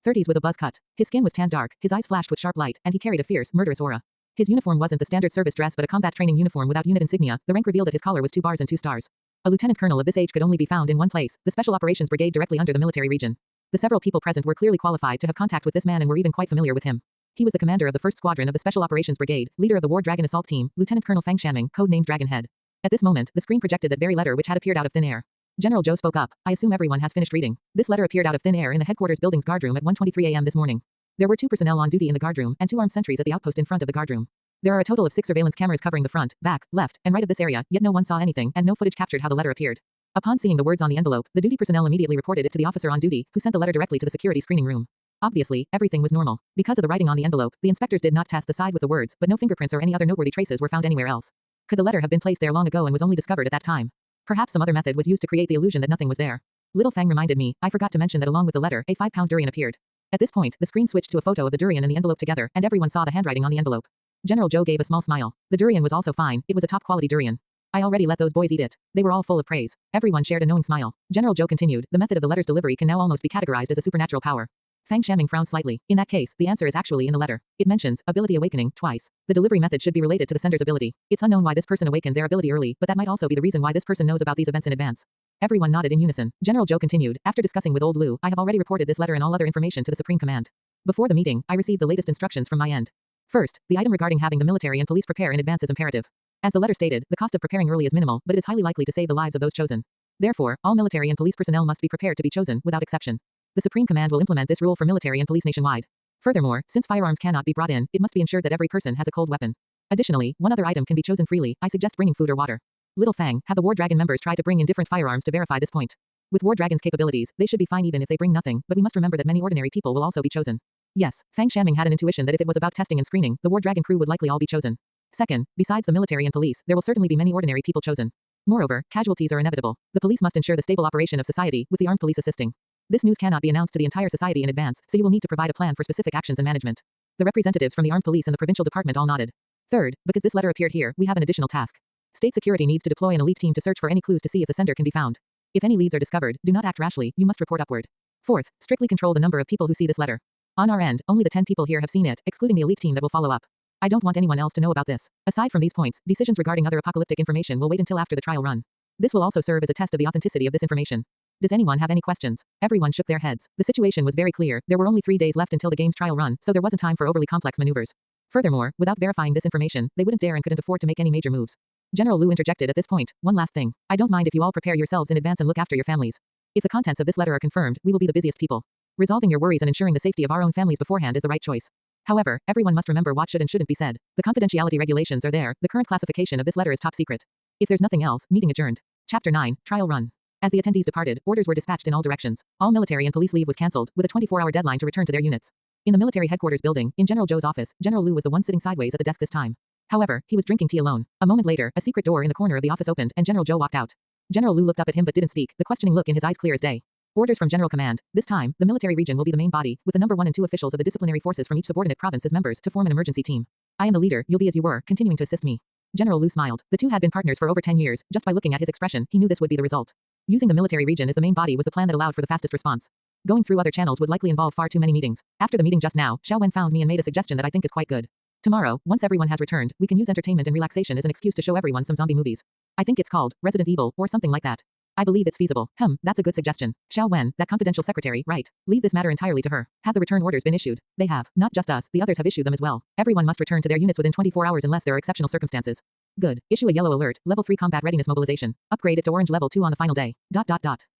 30s with a buzz cut. His skin was tanned dark, his eyes flashed with sharp light, and he carried a fierce, murderous aura. His uniform wasn't the standard service dress but a combat training uniform without unit insignia. The rank revealed at his collar was 2 bars and 2 stars. A lieutenant colonel of this age could only be found in one place, the Special Operations Brigade directly under the military region. The several people present were clearly qualified to have contact with this man and were even quite familiar with him. He was the commander of the 1st Squadron of the Special Operations Brigade, leader of the War Dragon Assault Team, Lieutenant Colonel Fang Shanming, codenamed Dragonhead. At this moment, the screen projected that very letter which had appeared out of thin air. General Zhou spoke up. I assume everyone has finished reading. This letter appeared out of thin air in the headquarters building's guardroom at 1:23 a.m. this morning. There were 2 personnel on duty in the guardroom and 2 armed sentries at the outpost in front of the guardroom. There are a total of 6 surveillance cameras covering the front, back, left, and right of this area, yet no one saw anything and no footage captured how the letter appeared. Upon seeing the words on the envelope, the duty personnel immediately reported it to the officer on duty, who sent the letter directly to the security screening room. Obviously, everything was normal. Because of the writing on the envelope, the inspectors did not test the side with the words, but no fingerprints or any other noteworthy traces were found anywhere else. Could the letter have been placed there long ago and was only discovered at that time? Perhaps some other method was used to create the illusion that nothing was there. Little Fang reminded me, I forgot to mention that along with the letter, a 5-pound durian appeared. At this point, the screen switched to a photo of the durian and the envelope together, and everyone saw the handwriting on the envelope. General Zhou gave a small smile. The durian was also fine, it was a top-quality durian. I already let those boys eat it. They were all full of praise. Everyone shared a knowing smile. General Zhou continued, the method of the letter's delivery can now almost be categorized as a supernatural power. Fang Shanming frowned slightly. In that case, the answer is actually in the letter. It mentions ability awakening twice. The delivery method should be related to the sender's ability. It's unknown why this person awakened their ability early, but that might also be the reason why this person knows about these events in advance. Everyone nodded in unison. General Joe continued, after discussing with old Lou, I have already reported this letter and all other information to the Supreme Command. Before the meeting, I received the latest instructions from my end. First, the item regarding having the military and police prepare in advance is imperative. As the letter stated, the cost of preparing early is minimal, but it is highly likely to save the lives of those chosen. Therefore, all military and police personnel must be prepared to be chosen, without exception. The Supreme Command will implement this rule for military and police nationwide. Furthermore, since firearms cannot be brought in, it must be ensured that every person has a cold weapon. Additionally, one other item can be chosen freely. I suggest bringing food or water. Little Fang, have the War Dragon members try to bring in different firearms to verify this point. With War Dragon's capabilities, they should be fine even if they bring nothing, but we must remember that many ordinary people will also be chosen. Yes, Fang Shaming had an intuition that if it was about testing and screening, the War Dragon crew would likely all be chosen. Second, besides the military and police, there will certainly be many ordinary people chosen. Moreover, casualties are inevitable. The police must ensure the stable operation of society, with the armed police assisting. This news cannot be announced to the entire society in advance, so you will need to provide a plan for specific actions and management. The representatives from the armed police and the provincial department all nodded. Third, because this letter appeared here, we have an additional task. State security needs to deploy an elite team to search for any clues to see if the sender can be found. If any leads are discovered, do not act rashly, you must report upward. Fourth, strictly control the number of people who see this letter. On our end, only the 10 people here have seen it, excluding the elite team that will follow up. I don't want anyone else to know about this. Aside from these points, decisions regarding other apocalyptic information will wait until after the trial run. This will also serve as a test of the authenticity of this information. Does anyone have any questions? Everyone shook their heads. The situation was very clear. There were only 3 days left until the game's trial run, so there wasn't time for overly complex maneuvers. Furthermore, without verifying this information, they wouldn't dare and couldn't afford to make any major moves. General Lou interjected at this point. One last thing. I don't mind if you all prepare yourselves in advance and look after your families. If the contents of this letter are confirmed, we will be the busiest people. Resolving your worries and ensuring the safety of our own families beforehand is the right choice. However, everyone must remember what should and shouldn't be said. The confidentiality regulations are there. The current classification of this letter is top secret. If there's nothing else, meeting adjourned. Chapter 9, Trial Run. As the attendees departed, orders were dispatched in all directions. All military and police leave was cancelled, with a 24-hour deadline to return to their units. In the military headquarters building, in General Joe's office, General Lou was the one sitting sideways at the desk this time. However, he was drinking tea alone. A moment later, a secret door in the corner of the office opened and General Joe walked out. General Lou looked up at him but didn't speak, the questioning look in his eyes clear as day. Orders from General Command. This time, the military region will be the main body, with the number 1 and 2 officials of the disciplinary forces from each subordinate province as members to form an emergency team. I am the leader, you'll be as you were, continuing to assist me. General Lou smiled. The two had been partners for over 10 years. Just by looking at his expression, he knew this would be the result. Using the military region as the main body was the plan that allowed for the fastest response. Going through other channels would likely involve far too many meetings. After the meeting just now, Xiao Wen found me and made a suggestion that I think is quite good. Tomorrow, once everyone has returned, we can use entertainment and relaxation as an excuse to show everyone some zombie movies. I think it's called Resident Evil, or something like that. I believe it's feasible. That's a good suggestion. Xiao Wen, that confidential secretary, right. Leave this matter entirely to her. Have the return orders been issued? They have. Not just us, the others have issued them as well. Everyone must return to their units within 24 hours unless there are exceptional circumstances. Good. Issue a yellow alert, level 3 combat readiness mobilization. Upgrade it to orange level 2 on the final day. ...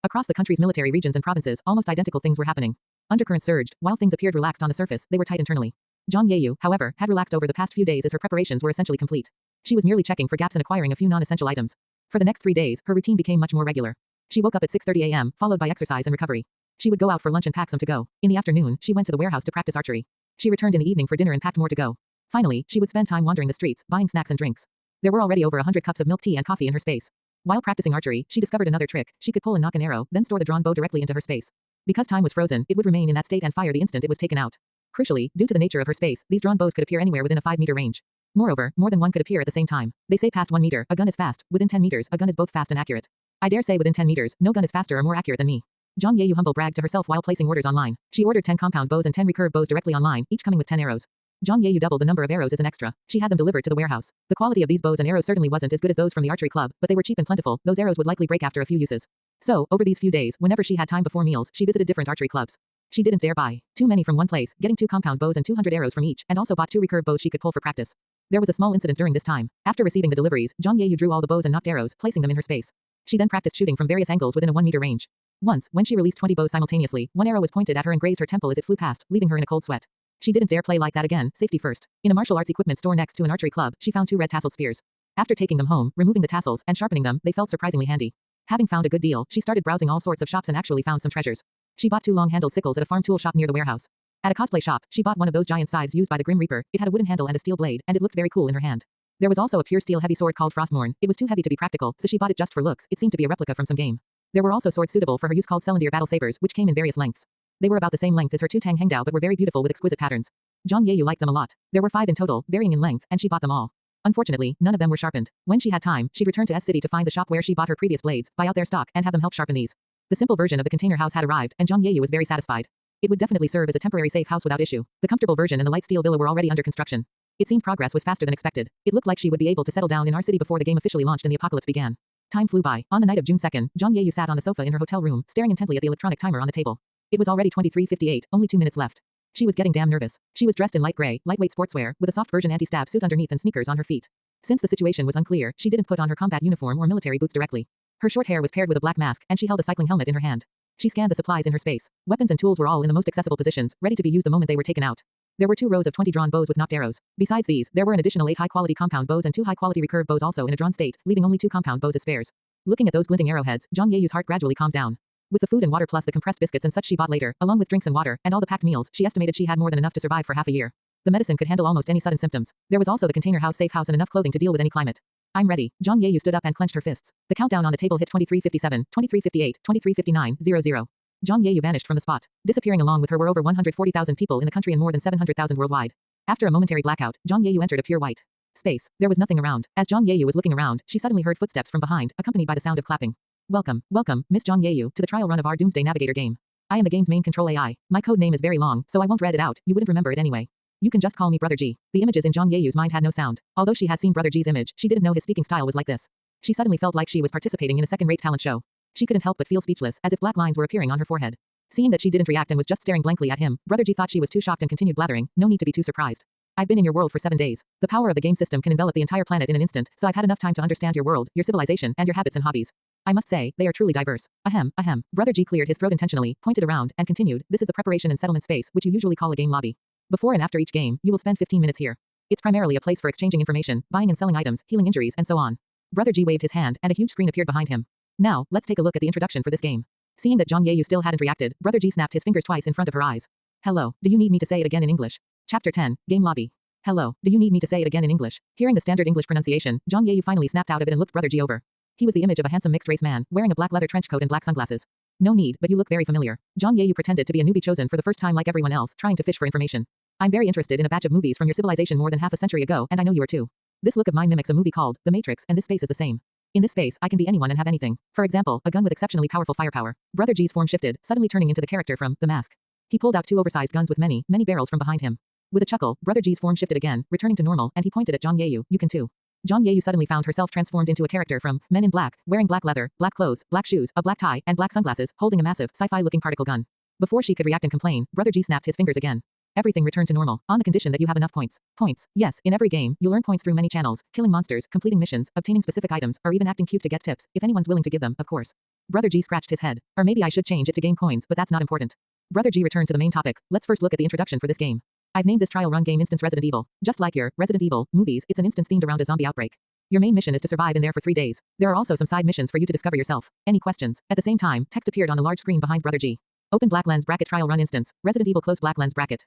Across the country's military regions and provinces, almost identical things were happening. Undercurrents surged. While things appeared relaxed on the surface, they were tight internally. Zhang Yeyu, however, had relaxed over the past few days as her preparations were essentially complete. She was merely checking for gaps and acquiring a few non-essential items. For the next 3 days, her routine became much more regular. She woke up at 6:30 a.m., followed by exercise and recovery. She would go out for lunch and pack some to go. In the afternoon, she went to the warehouse to practice archery. She returned in the evening for dinner and packed more to go. Finally, she would spend time wandering the streets, buying snacks and drinks. There were already over 100 cups of milk tea and coffee in her space. While practicing archery, she discovered another trick. She could pull and knock an arrow, then store the drawn bow directly into her space. Because time was frozen, it would remain in that state and fire the instant it was taken out. Crucially, due to the nature of her space, these drawn bows could appear anywhere within a 5-meter range. Moreover, more than one could appear at the same time. They say past 1 meter, a gun is fast. Within 10 meters, a gun is both fast and accurate. I dare say within 10 meters, no gun is faster or more accurate than me. Zhang Yeyu humble bragged to herself while placing orders online. She ordered 10 compound bows and 10 recurve bows directly online, each coming with 10 arrows. Zhang Yeyu doubled the number of arrows as an extra. She had them delivered to the warehouse. The quality of these bows and arrows certainly wasn't as good as those from the archery club, but they were cheap and plentiful. Those arrows would likely break after a few uses. So, over these few days, whenever she had time before meals, she visited different archery clubs. She didn't dare buy too many from one place, getting 2 compound bows and 200 arrows from each, and also bought 2 recurve bows she could pull for practice. There was a small incident during this time. After receiving the deliveries, Zhang Yeyu drew all the bows and knocked arrows, placing them in her space. She then practiced shooting from various angles within a 1-meter range. Once, when she released 20 bows simultaneously, one arrow was pointed at her and grazed her temple as it flew past, leaving her in a cold sweat. She didn't dare play like that again, safety first. In a martial arts equipment store next to an archery club, she found 2 red tasseled spears. After taking them home, removing the tassels, and sharpening them, they felt surprisingly handy. Having found a good deal, she started browsing all sorts of shops and actually found some treasures. She bought 2 long-handled sickles at a farm tool shop near the warehouse. At a cosplay shop, she bought one of those giant scythes used by the Grim Reaper. It had a wooden handle and a steel blade, and it looked very cool in her hand. There was also a pure steel heavy sword called Frostmourne. It was too heavy to be practical, so she bought it just for looks. It seemed to be a replica from some game. There were also swords suitable for her use called Celandir battle sabers, which came in various lengths. They were about the same length as her 2 Tang Hengdao but were very beautiful with exquisite patterns. Zhang Yeyu liked them a lot. There were 5 in total, varying in length, and she bought them all. Unfortunately, none of them were sharpened. When she had time, she'd return to S City to find the shop where she bought her previous blades, buy out their stock, and have them help sharpen these. The simple version of the container house had arrived, and Zhang Yeyu was very satisfied. It would definitely serve as a temporary safe house without issue. The comfortable version and the light steel villa were already under construction. It seemed progress was faster than expected. It looked like she would be able to settle down in our city before the game officially launched and the apocalypse began. Time flew by. On the night of June 2nd, Zhang Yeyu sat on the sofa in her hotel room, staring intently at the electronic timer on the table. It was already 23:58, only 2 minutes left. She was getting damn nervous. She was dressed in light gray, lightweight sportswear, with a soft version anti-stab suit underneath and sneakers on her feet. Since the situation was unclear, she didn't put on her combat uniform or military boots directly. Her short hair was paired with a black mask, and she held a cycling helmet in her hand. She scanned the supplies in her space. Weapons and tools were all in the most accessible positions, ready to be used the moment they were taken out. There were 2 rows of 20 drawn bows with knocked arrows. Besides these, there were an additional 8 high-quality compound bows and 2 high-quality recurve bows also in a drawn state, leaving only 2 compound bows as spares. Looking at those glinting arrowheads, Zhang Yeyu's heart gradually calmed down. With the food and water plus the compressed biscuits and such she bought later, along with drinks and water, and all the packed meals, she estimated she had more than enough to survive for half a year. The medicine could handle almost any sudden symptoms. There was also the container house safe house and enough clothing to deal with any climate. I'm ready. Zhang Yeyu stood up and clenched her fists. The countdown on the table hit 23:57, 23:58, 23:59, 00. Zhang Yeyu vanished from the spot. Disappearing along with her were over 140,000 people in the country and more than 700,000 worldwide. After a momentary blackout, Zhang Yeyu entered a pure white space. There was nothing around. As Zhang Yeyu was looking around, she suddenly heard footsteps from behind, accompanied by the sound of clapping. Welcome, Miss Zhang Yeyu, to the trial run of our Doomsday Navigator game. I am the game's main control AI. My code name is very long, so I won't read it out. You wouldn't remember it anyway. You can just call me Brother G. The images in Zhang Yeyu's mind had no sound. Although she had seen Brother G's image, she didn't know his speaking style was like this. She suddenly felt like she was participating in a second-rate talent show. She couldn't help but feel speechless, as if black lines were appearing on her forehead. Seeing that she didn't react and was just staring blankly at him, Brother G thought she was too shocked and continued blathering. No need to be too surprised. I've been in your world for 7 days. The power of the game system can envelop the entire planet in an instant, so I've had enough time to understand your world, your civilization, and your habits and hobbies. I must say, they are truly diverse. Ahem, ahem. Brother G cleared his throat intentionally, pointed around, and continued, this is the preparation and settlement space, which you usually call a game lobby. Before and after each game, you will spend 15 minutes here. It's primarily a place for exchanging information, buying and selling items, healing injuries, and so on. Brother G waved his hand, and a huge screen appeared behind him. Now, let's take a look at the introduction for this game. Seeing that Zhang Yeyu still hadn't reacted, Brother G snapped his fingers twice in front of her eyes. Hello, do you need me to say it again in English? Chapter 10, Game Lobby. Hello, do you need me to say it again in English? Hearing the standard English pronunciation, Zhang Yeyu finally snapped out of it and looked Brother G over. He was the image of a handsome mixed-race man, wearing a black leather trench coat and black sunglasses. No need, but you look very familiar. Zhang Yeyu pretended to be a newbie chosen for the first time like everyone else, trying to fish for information. I'm very interested in a batch of movies from your civilization more than half a century ago, and I know you are too. This look of mine mimics a movie called The Matrix, and this space is the same. In this space, I can be anyone and have anything. For example, a gun with exceptionally powerful firepower. Brother G's form shifted, suddenly turning into the character from The Mask. He pulled out 2 oversized guns with many barrels from behind him. With a chuckle, Brother G's form shifted again, returning to normal, and he pointed at Zhang Yeyu. You can too. Zhang Yeyu suddenly found herself transformed into a character from Men in Black, wearing black leather, black clothes, black shoes, a black tie, and black sunglasses, holding a massive, sci-fi-looking particle gun. Before she could react and complain, Brother G snapped his fingers again. Everything returned to normal, on the condition that you have enough points. Points. Yes, in every game, you learn points through many channels, killing monsters, completing missions, obtaining specific items, or even acting cute to get tips, if anyone's willing to give them, of course. Brother G scratched his head. Or maybe I should change it to game coins, but that's not important. Brother G returned to the main topic. Let's first look at the introduction for this game. I've named this trial run game Instance Resident Evil. Just like your Resident Evil movies, it's an instance themed around a zombie outbreak. Your main mission is to survive in there for 3 days. There are also some side missions for you to discover yourself. Any questions? At the same time, text appeared on the large screen behind Brother G. Open black lens bracket trial run instance. Resident Evil close black lens bracket.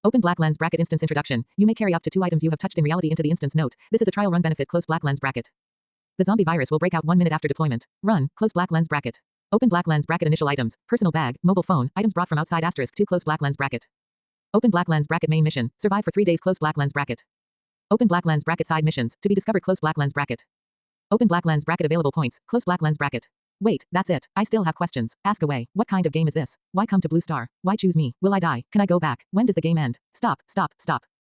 Open black lens bracket instance introduction. You may carry up to 2 items you have touched in reality into the instance note. This is a trial run benefit close black lens bracket. The zombie virus will break out 1 minute after deployment. Run, close black lens bracket. Open black lens bracket initial items. Personal bag, mobile phone, items brought from outside asterisk 2 close black lens bracket. Open black lens bracket main mission. Survive for 3 days close black lens bracket. Open black lens bracket side missions. To be discovered close black lens bracket. Open black lens bracket available points. Close black lens bracket. Wait, that's it. I still have questions. Ask away. What kind of game is this? Why come to Blue Star? Why choose me? Will I die? Can I go back? When does the game end? Stop.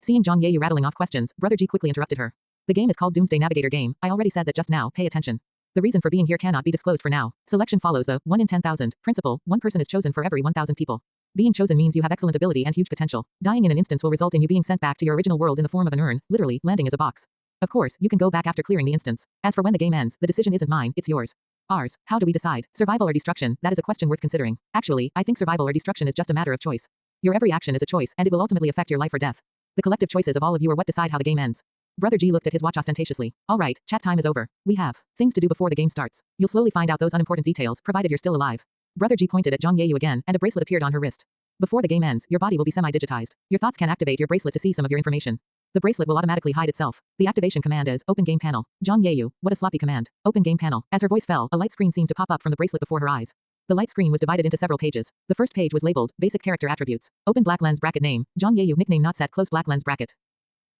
Seeing Zhang Yeyu rattling off questions, Brother G quickly interrupted her. The game is called Doomsday Navigator game. I already said that just now. Pay attention. The reason for being here cannot be disclosed for now. Selection follows the 1 in 10,000 principle. 1 person is chosen for every 1,000 people. Being chosen means you have excellent ability and huge potential. Dying in an instance will result in you being sent back to your original world in the form of an urn, literally landing as a box. Of course, you can go back after clearing the instance. As for when the game ends, the decision isn't mine, it's yours. Ours. How do we decide? Survival or destruction? That is a question worth considering. Actually, I think survival or destruction is just a matter of choice. Your every action is a choice, and it will ultimately affect your life or death. The collective choices of all of you are what decide how the game ends. Brother G looked at his watch ostentatiously. All right, chat time is over. We have things to do before the game starts. You'll slowly find out those unimportant details, provided you're still alive. Brother G pointed at Zhang Yeyu again, and a bracelet appeared on her wrist. Before the game ends, your body will be semi-digitized. Your thoughts can activate your bracelet to see some of your information. The bracelet will automatically hide itself. The activation command is Open Game Panel. Zhang Yeyu, what a sloppy command. Open Game Panel. As her voice fell, a light screen seemed to pop up from the bracelet before her eyes. The light screen was divided into several pages. The first page was labeled Basic Character Attributes. Open black lens bracket name. Zhang Yeyu nickname not set close black lens bracket.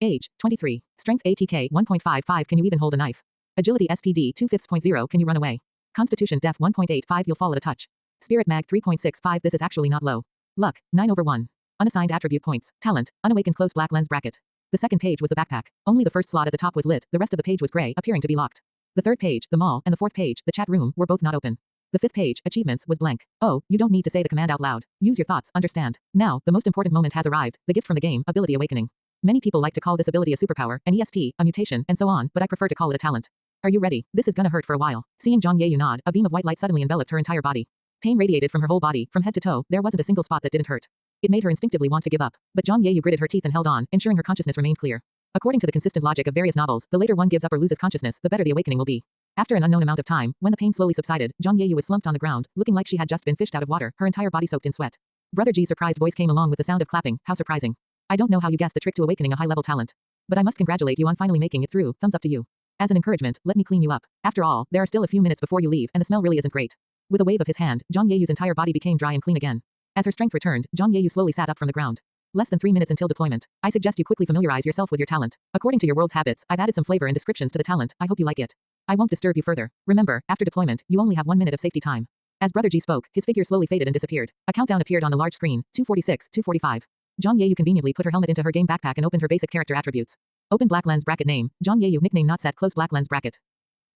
Age 23. Strength ATK 1.55. Can you even hold a knife? Agility SPD 2/5.0. Can you run away? Constitution Def 1.85. You'll fall at a touch. Spirit Mag 3.65. This is actually not low. Luck 9/1. Unassigned attribute points. Talent unawakened close black lens bracket. The second page was the backpack. Only the first slot at the top was lit, the rest of the page was gray, appearing to be locked. The third page, the mall, and the fourth page, the chat room, were both not open. The fifth page, achievements, was blank. Oh, you don't need to say the command out loud. Use your thoughts, understand. Now, the most important moment has arrived, the gift from the game, ability awakening. Many people like to call this ability a superpower, an ESP, a mutation, and so on, but I prefer to call it a talent. Are you ready? This is gonna hurt for a while. Seeing Zhang Yeyu nod, a beam of white light suddenly enveloped her entire body. Pain radiated from her whole body, from head to toe, there wasn't a single spot that didn't hurt. It made her instinctively want to give up, but Zhang Yeyu gritted her teeth and held on, ensuring her consciousness remained clear. According to the consistent logic of various novels, the later one gives up or loses consciousness, the better the awakening will be. After an unknown amount of time, when the pain slowly subsided, Zhang Yeyu was slumped on the ground, looking like she had just been fished out of water, her entire body soaked in sweat. Brother G's surprised voice came along with the sound of clapping. How surprising. I don't know how you guessed the trick to awakening a high-level talent. But I must congratulate you on finally making it through, thumbs up to you. As an encouragement, let me clean you up. After all, there are still a few minutes before you leave and the smell really isn't great. With a wave of his hand, Zhang Yeyu's entire body became dry and clean again. As her strength returned, Zhang Yeyu slowly sat up from the ground. Less than 3 minutes until deployment. I suggest you quickly familiarize yourself with your talent. According to your world's habits, I've added some flavor and descriptions to the talent. I hope you like it. I won't disturb you further. Remember, after deployment, you only have 1 minute of safety time. As Brother G spoke, his figure slowly faded and disappeared. A countdown appeared on the large screen, 246, 245. Zhang Yeyu conveniently put her helmet into her game backpack and opened her basic character attributes. Open black lens bracket name, Zhang Yeyu nickname not set close black lens bracket.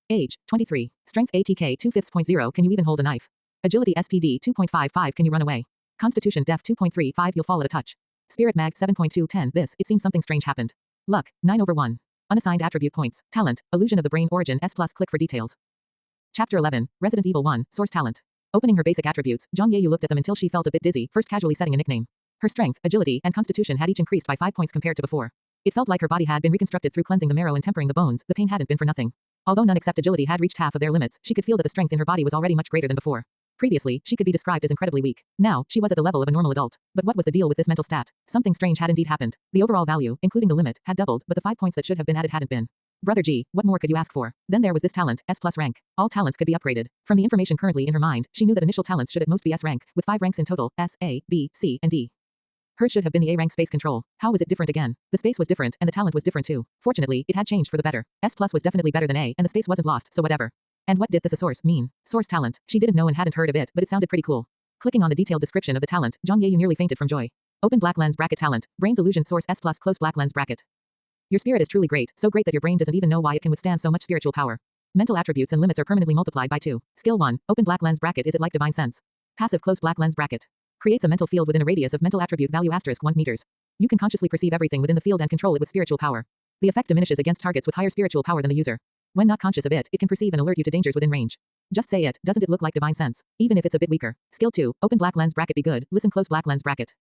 Age, 23. Strength ATK 2/5.0 can you even hold a knife? Agility SPD 2.55 can you run away? Constitution Def 2.35 you'll fall at a touch. Spirit Mag 7.210 this, it seems something strange happened. Luck, 9/1. Unassigned attribute points. Talent, Illusion of the Brain origin S+, click for details. Chapter 11, Resident Evil 1, Source Talent. Opening her basic attributes, Zhang Yeyu looked at them until she felt a bit dizzy, first casually setting a nickname. Her strength, agility, and constitution had each increased by 5 points compared to before. It felt like her body had been reconstructed through cleansing the marrow and tempering the bones, the pain hadn't been for nothing. Although none except agility had reached half of their limits, she could feel that the strength in her body was already much greater than before. Previously, she could be described as incredibly weak. Now, she was at the level of a normal adult. But what was the deal with this mental stat? Something strange had indeed happened. The overall value, including the limit, had doubled, but the 5 points that should have been added hadn't been. Brother G, what more could you ask for? Then there was this talent, S+ rank. All talents could be upgraded. From the information currently in her mind, she knew that initial talents should at most be S rank, with 5 ranks in total, S, A, B, C, and D. Hers should have been the A rank space control. How was it different again? The space was different, and the talent was different too. Fortunately, it had changed for the better. S+ was definitely better than A, and the space wasn't lost, so whatever. And what did this source mean? Source talent. She didn't know and hadn't heard of it, but it sounded pretty cool. Clicking on the detailed description of the talent, Zhang Yeyu nearly fainted from joy. Open black lens bracket talent. Brain's illusion source S+ close black lens bracket. Your spirit is truly great, so great that your brain doesn't even know why it can withstand so much spiritual power. Mental attributes and limits are permanently multiplied by 2. Skill 1. Open black lens bracket is it like divine sense? Passive close black lens bracket. Creates a mental field within a radius of mental attribute value *1 meters. You can consciously perceive everything within the field and control it with spiritual power. The effect diminishes against targets with higher spiritual power than the user. When not conscious of it, it can perceive and alert you to dangers within range. Just say it, doesn't it look like divine sense? Even if it's a bit weaker. Skill 2. Open black lens bracket be good, listen close black lens bracket.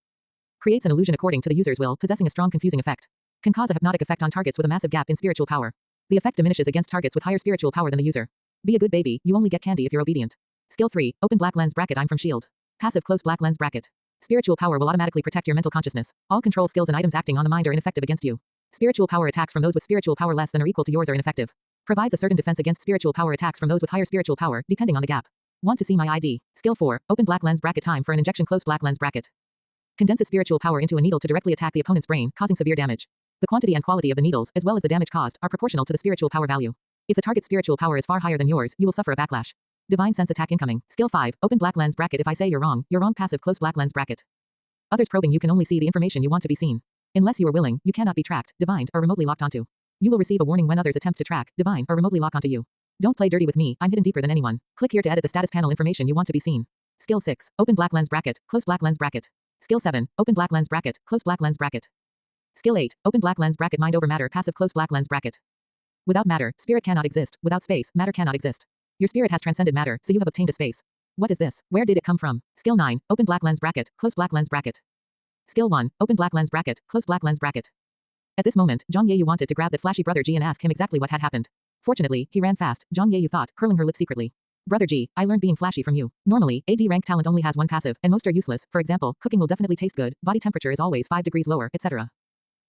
Creates an illusion according to the user's will, possessing a strong confusing effect. Can cause a hypnotic effect on targets with a massive gap in spiritual power. The effect diminishes against targets with higher spiritual power than the user. Be a good baby, you only get candy if you're obedient. Skill 3. Open black lens bracket I'm from shield. Passive close black lens bracket. Spiritual power will automatically protect your mental consciousness. All control skills and items acting on the mind are ineffective against you. Spiritual power attacks from those with spiritual power less than or equal to yours are ineffective. Provides a certain defense against spiritual power attacks from those with higher spiritual power, depending on the gap. Want to see my ID? Skill 4. Open black lens bracket time for an injection close black lens bracket. Condenses spiritual power into a needle to directly attack the opponent's brain, causing severe damage. The quantity and quality of the needles, as well as the damage caused, are proportional to the spiritual power value. If the target's spiritual power is far higher than yours, you will suffer a backlash. Divine sense attack incoming. Skill 5. Open black lens bracket if I say you're wrong passive close black lens bracket. Others probing you can only see the information you want to be seen. Unless you are willing, you cannot be tracked, divined, or remotely locked onto. You will receive a warning when others attempt to track, divine, or remotely lock onto you. Don't play dirty with me, I'm hidden deeper than anyone. Click here to edit the status panel information you want to be seen. Skill 6. Open black lens bracket, close black lens bracket. Skill 7. Open black lens bracket, close black lens bracket. Skill 8. Open black lens bracket mind over matter passive close black lens bracket. Without matter, spirit cannot exist. Without space, matter cannot exist. Your spirit has transcended matter, so you have obtained a space. What is this? Where did it come from? Skill 9. Open black lens bracket, close black lens bracket. Skill 1. Open black lens bracket, close black lens bracket. At this moment, Zhang Yeyu wanted to grab that flashy Brother G and ask him exactly what had happened. Fortunately, he ran fast, Zhang Yeyu thought, curling her lip secretly. Brother G, I learned being flashy from you. Normally, AD rank talent only has 1 passive, and most are useless. For example, cooking will definitely taste good, body temperature is always 5 degrees lower, etc.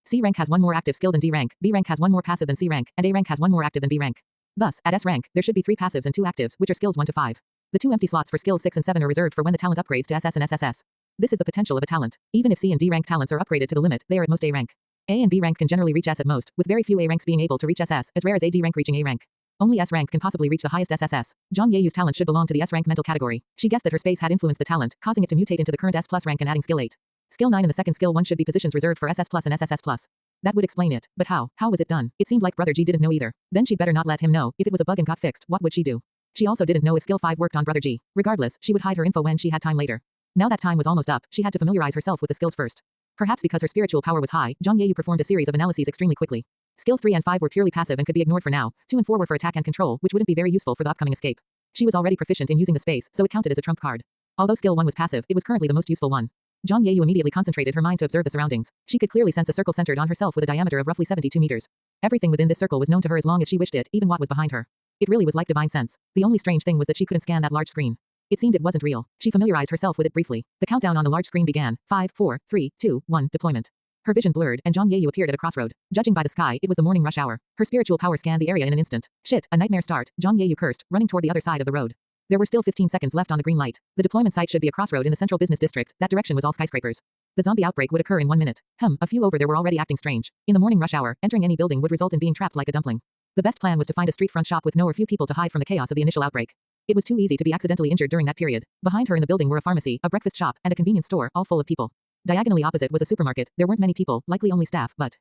C rank has 1 more active skill than D rank, B rank has 1 more passive than C rank, and A rank has 1 more active than B rank. Thus, at S rank, there should be 3 passives and 2 actives, which are skills 1 to 5. The 2 empty slots for skills 6 and 7 are reserved for when the talent upgrades to SS and SSS. This is the potential of a talent. Even if C and D rank talents are upgraded to the limit, they are at most A rank. A and B rank can generally reach S at most, with very few A ranks being able to reach SS, as rare as AD rank reaching A rank. Only S rank can possibly reach the highest SSS. Zhang Yeyu's talent should belong to the S rank mental category. She guessed that her space had influenced the talent, causing it to mutate into the current S+ rank and adding skill 8. Skill 9 and the second skill 1 should be positions reserved for SS+ and SSS+. That would explain it, but how? How was it done? It seemed like Brother G didn't know either. Then she'd better not let him know. If it was a bug and got fixed, what would she do? She also didn't know if Skill 5 worked on Brother G. Regardless, she would hide her info when she had time later. Now that time was almost up, she had to familiarize herself with the skills first. Perhaps because her spiritual power was high, Zhang Yeyu performed a series of analyses extremely quickly. Skills 3 and 5 were purely passive and could be ignored for now. 2 and 4 were for attack and control, which wouldn't be very useful for the upcoming escape. She was already proficient in using the space, so it counted as a trump card. Although skill 1 was passive, it was currently the most useful one. Zhang Yeyu immediately concentrated her mind to observe the surroundings. She could clearly sense a circle centered on herself with a diameter of roughly 72 meters. Everything within this circle was known to her as long as she wished it, even what was behind her. It really was like divine sense. The only strange thing was that she couldn't scan that large screen. It seemed it wasn't real. She familiarized herself with it briefly. The countdown on the large screen began. 5, 4, 3, 2, 1, deployment. Her vision blurred, and Zhang Yeyu appeared at a crossroad. Judging by the sky, it was the morning rush hour. Her spiritual power scanned the area in an instant. Shit, a nightmare start, Zhang Yeyu cursed, running toward the other side of the road. There were still 15 seconds left on the green light. The deployment site should be a crossroad in the central business district. That direction was all skyscrapers. The zombie outbreak would occur in 1 minute. A few over there were already acting strange. In the morning rush hour, entering any building would result in being trapped like a dumpling. The best plan was to find a street front shop with no or few people to hide from the chaos of the initial outbreak. It was too easy to be accidentally injured during that period. Behind her in the building were a pharmacy, a breakfast shop, and a convenience store, all full of people. Diagonally opposite was a supermarket. There weren't many people, likely only staff, but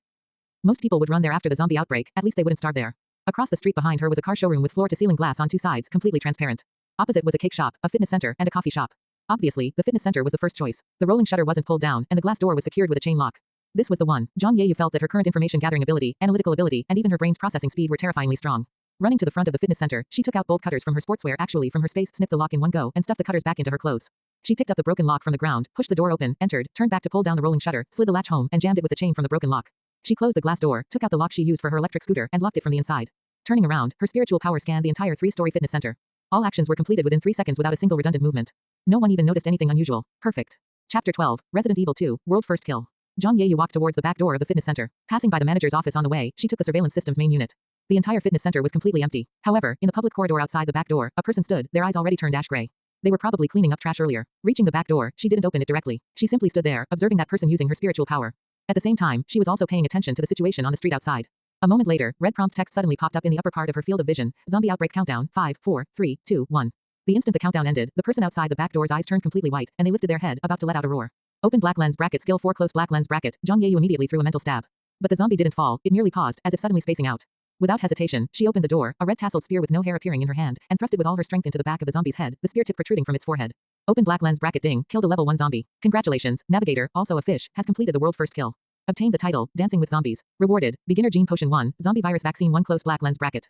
most people would run there after the zombie outbreak, at least they wouldn't starve there. Across the street behind her was a car showroom with floor-to-ceiling glass on 2 sides, completely transparent. Opposite was a cake shop, a fitness center, and a coffee shop. Obviously, the fitness center was the first choice. The rolling shutter wasn't pulled down, and the glass door was secured with a chain lock. This was the one. Zhang Yeyu felt that her current information gathering ability, analytical ability, and even her brain's processing speed were terrifyingly strong. Running to the front of the fitness center, she took out bolt cutters from her sportswear, actually from her space, snipped the lock in one go, and stuffed the cutters back into her clothes. She picked up the broken lock from the ground, pushed the door open, entered, turned back to pull down the rolling shutter, slid the latch home, and jammed it with the chain from the broken lock. She closed the glass door, took out the lock she used for her electric scooter, and locked it from the inside. Turning around, her spiritual power scanned the entire 3-story fitness center. All actions were completed within 3 seconds without a single redundant movement. No one even noticed anything unusual. Perfect. Chapter 12, Resident Evil 2, World First Kill. Zhang Yeyu walked towards the back door of the fitness center. Passing by the manager's office on the way, she took the surveillance system's main unit. The entire fitness center was completely empty. However, in the public corridor outside the back door, a person stood, their eyes already turned ash gray. They were probably cleaning up trash earlier. Reaching the back door, she didn't open it directly. She simply stood there, observing that person using her spiritual power. At the same time, she was also paying attention to the situation on the street outside. A moment later, red prompt text suddenly popped up in the upper part of her field of vision. Zombie outbreak countdown, 5, 4, 3, 2, 1. The instant the countdown ended, the person outside the back door's eyes turned completely white, and they lifted their head, about to let out a roar. Open black lens bracket skill 4 close black lens bracket. Zhang Yeyu immediately threw a mental stab. But the zombie didn't fall, it merely paused, as if suddenly spacing out. Without hesitation, she opened the door, a red tasseled spear with no hair appearing in her hand, and thrust it with all her strength into the back of the zombie's head, the spear tip protruding from its forehead. Open black lens bracket ding, killed a level 1 zombie. Congratulations, Navigator, also a fish, has completed the world first kill. Obtained the title, Dancing with Zombies. Rewarded, Beginner Gene Potion 1, Zombie Virus Vaccine 1 close black lens bracket.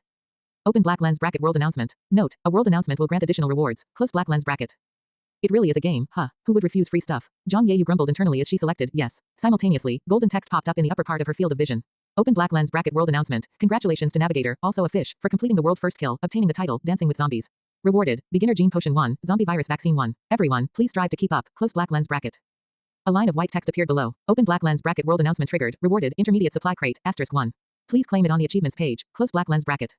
Open black lens bracket world announcement. Note, a world announcement will grant additional rewards, close black lens bracket. It really is a game, huh? Who would refuse free stuff? Zhang Yeyu grumbled internally as she selected yes. Simultaneously, golden text popped up in the upper part of her field of vision. Open black lens bracket world announcement. Congratulations to Navigator, also a fish, for completing the world first kill, obtaining the title, Dancing with Zombies. Rewarded, Beginner Gene Potion 1, Zombie Virus Vaccine 1. Everyone, please strive to keep up, close black lens bracket. A line of white text appeared below. Open black lens bracket world announcement triggered. Rewarded, Intermediate Supply Crate, *1. Please claim it on the achievements page, close black lens bracket.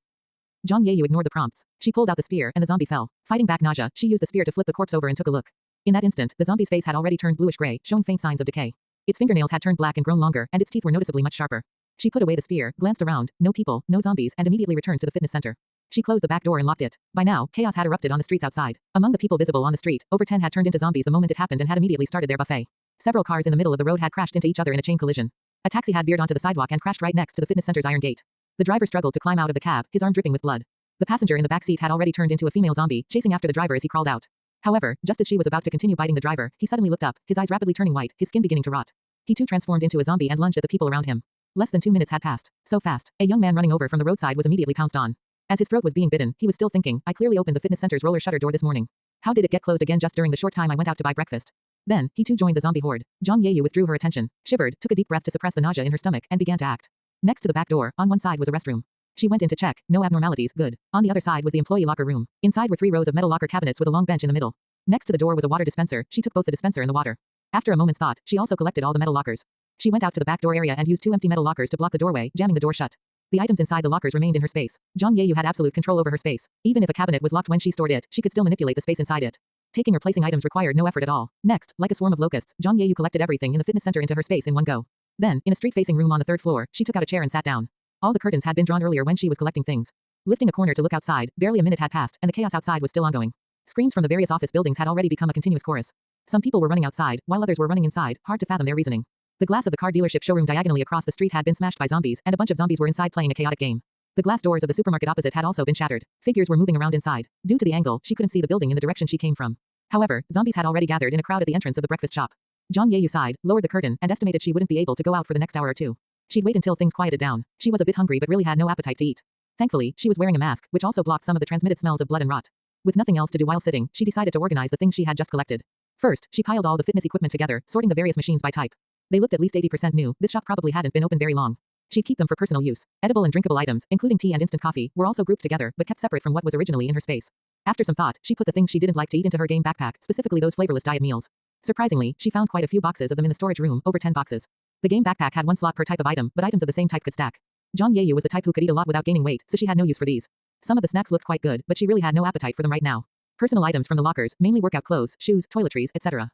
Zhang Yeyu ignored the prompts. She pulled out the spear, and the zombie fell. Fighting back nausea, she used the spear to flip the corpse over and took a look. In that instant, the zombie's face had already turned bluish-gray, showing faint signs of decay. Its fingernails had turned black and grown longer, and its teeth were noticeably much sharper. She put away the spear, glanced around, no people, no zombies, and immediately returned to the fitness center. She closed the back door and locked it. By now, chaos had erupted on the streets outside. Among the people visible on the street, over 10 had turned into zombies the moment it happened and had immediately started their buffet. Several cars in the middle of the road had crashed into each other in a chain collision. A taxi had veered onto the sidewalk and crashed right next to the fitness center's iron gate. The driver struggled to climb out of the cab, his arm dripping with blood. The passenger in the back seat had already turned into a female zombie, chasing after the driver as he crawled out. However, just as she was about to continue biting the driver, he suddenly looked up, his eyes rapidly turning white, his skin beginning to rot. He too transformed into a zombie and lunged at the people around him. Less than 2 minutes had passed. So fast, a young man running over from the roadside was immediately pounced on. As his throat was being bitten, he was still thinking, I clearly opened the fitness center's roller shutter door this morning. How did it get closed again just during the short time I went out to buy breakfast? Then, he too joined the zombie horde. Zhang Yeyu withdrew her attention, shivered, took a deep breath to suppress the nausea in her stomach, and began to act. Next to the back door, on one side was a restroom. She went in to check, no abnormalities, good. On the other side was the employee locker room. Inside were 3 rows of metal locker cabinets with a long bench in the middle. Next to the door was a water dispenser. She took both the dispenser and the water. After a moment's thought, she also collected all the metal lockers. She went out to the back door area and used 2 empty metal lockers to block the doorway, jamming the door shut. The items inside the lockers remained in her space. Zhang Yeyu had absolute control over her space. Even if a cabinet was locked when she stored it, she could still manipulate the space inside it. Taking or placing items required no effort at all. Next, like a swarm of locusts, Zhang Yeyu collected everything in the fitness center into her space in one go. Then, in a street-facing room on the 3rd floor, she took out a chair and sat down. All the curtains had been drawn earlier when she was collecting things. Lifting a corner to look outside, barely a minute had passed, and the chaos outside was still ongoing. Screams from the various office buildings had already become a continuous chorus. Some people were running outside, while others were running inside, hard to fathom their reasoning. The glass of the car dealership showroom diagonally across the street had been smashed by zombies, and a bunch of zombies were inside playing a chaotic game. The glass doors of the supermarket opposite had also been shattered. Figures were moving around inside. Due to the angle, she couldn't see the building in the direction she came from. However, zombies had already gathered in a crowd at the entrance of the breakfast shop. Zhang Yeyu sighed, lowered the curtain, and estimated she wouldn't be able to go out for the next hour or two. She'd wait until things quieted down. She was a bit hungry but really had no appetite to eat. Thankfully, she was wearing a mask, which also blocked some of the transmitted smells of blood and rot. With nothing else to do while sitting, she decided to organize the things she had just collected. First, she piled all the fitness equipment together, sorting the various machines by type. They looked at least 80% new. This shop probably hadn't been open very long. She'd keep them for personal use. Edible and drinkable items, including tea and instant coffee, were also grouped together but kept separate from what was originally in her space. After some thought, she put the things she didn't like to eat into her game backpack, specifically those flavorless diet meals. Surprisingly, she found quite a few boxes of them in the storage room, over 10 boxes. The game backpack had one slot per type of item, but items of the same type could stack. Zhang Yeyu was the type who could eat a lot without gaining weight, so she had no use for these. Some of the snacks looked quite good, but she really had no appetite for them right now. Personal items from the lockers, mainly workout clothes, shoes, toiletries, etc.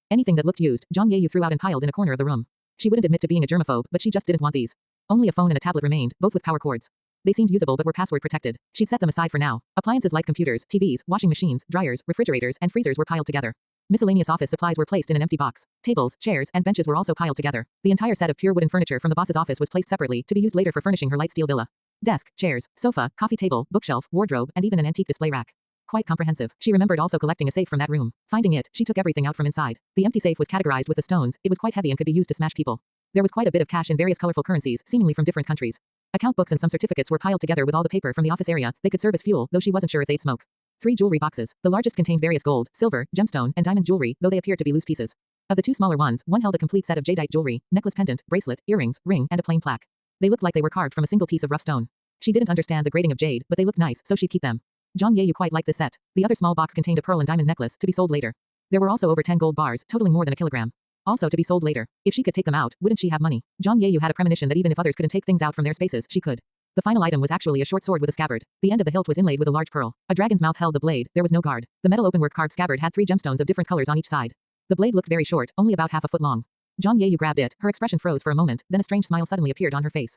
Anything that looked used, Zhang Yeyu threw out and piled in a corner of the room. She wouldn't admit to being a germaphobe, but she just didn't want these. Only a phone and a tablet remained, both with power cords. They seemed usable but were password protected. She'd set them aside for now. Appliances like computers, TVs, washing machines, dryers, refrigerators, and freezers were piled together. Miscellaneous office supplies were placed in an empty box. Tables, chairs, and benches were also piled together. The entire set of pure wooden furniture from the boss's office was placed separately to be used later for furnishing her light steel villa. Desk, chairs, sofa, coffee table, bookshelf, wardrobe, and even an antique display rack. Quite comprehensive. She remembered also collecting a safe from that room. Finding it, she took everything out from inside. The empty safe was categorized with the stones. It was quite heavy and could be used to smash people. There was quite a bit of cash in various colorful currencies, seemingly from different countries. Account books and some certificates were piled together with all the paper from the office area. They could serve as fuel, though she wasn't sure if they'd smoke. 3 jewelry boxes. The largest contained various gold, silver, gemstone, and diamond jewelry, though they appeared to be loose pieces. Of the 2 smaller ones, one held a complete set of jadeite jewelry, necklace pendant, bracelet, earrings, ring, and a plain plaque. They looked like they were carved from a single piece of rough stone. She didn't understand the grading of jade, but they looked nice, so she'd keep them. Zhang Yeyu quite liked this set. The other small box contained a pearl and diamond necklace, to be sold later. There were also over 10 gold bars, totaling more than a kilogram. Also to be sold later. If she could take them out, wouldn't she have money? Zhang Yeyu had a premonition that even if others couldn't take things out from their spaces, she could. The final item was actually a short sword with a scabbard. The end of the hilt was inlaid with a large pearl. A dragon's mouth held the blade. There was no guard. The metal openwork carved scabbard had 3 gemstones of different colors on each side. The blade looked very short, only about half a foot long. Zhang Yeyu grabbed it. Her expression froze for a moment, then a strange smile suddenly appeared on her face.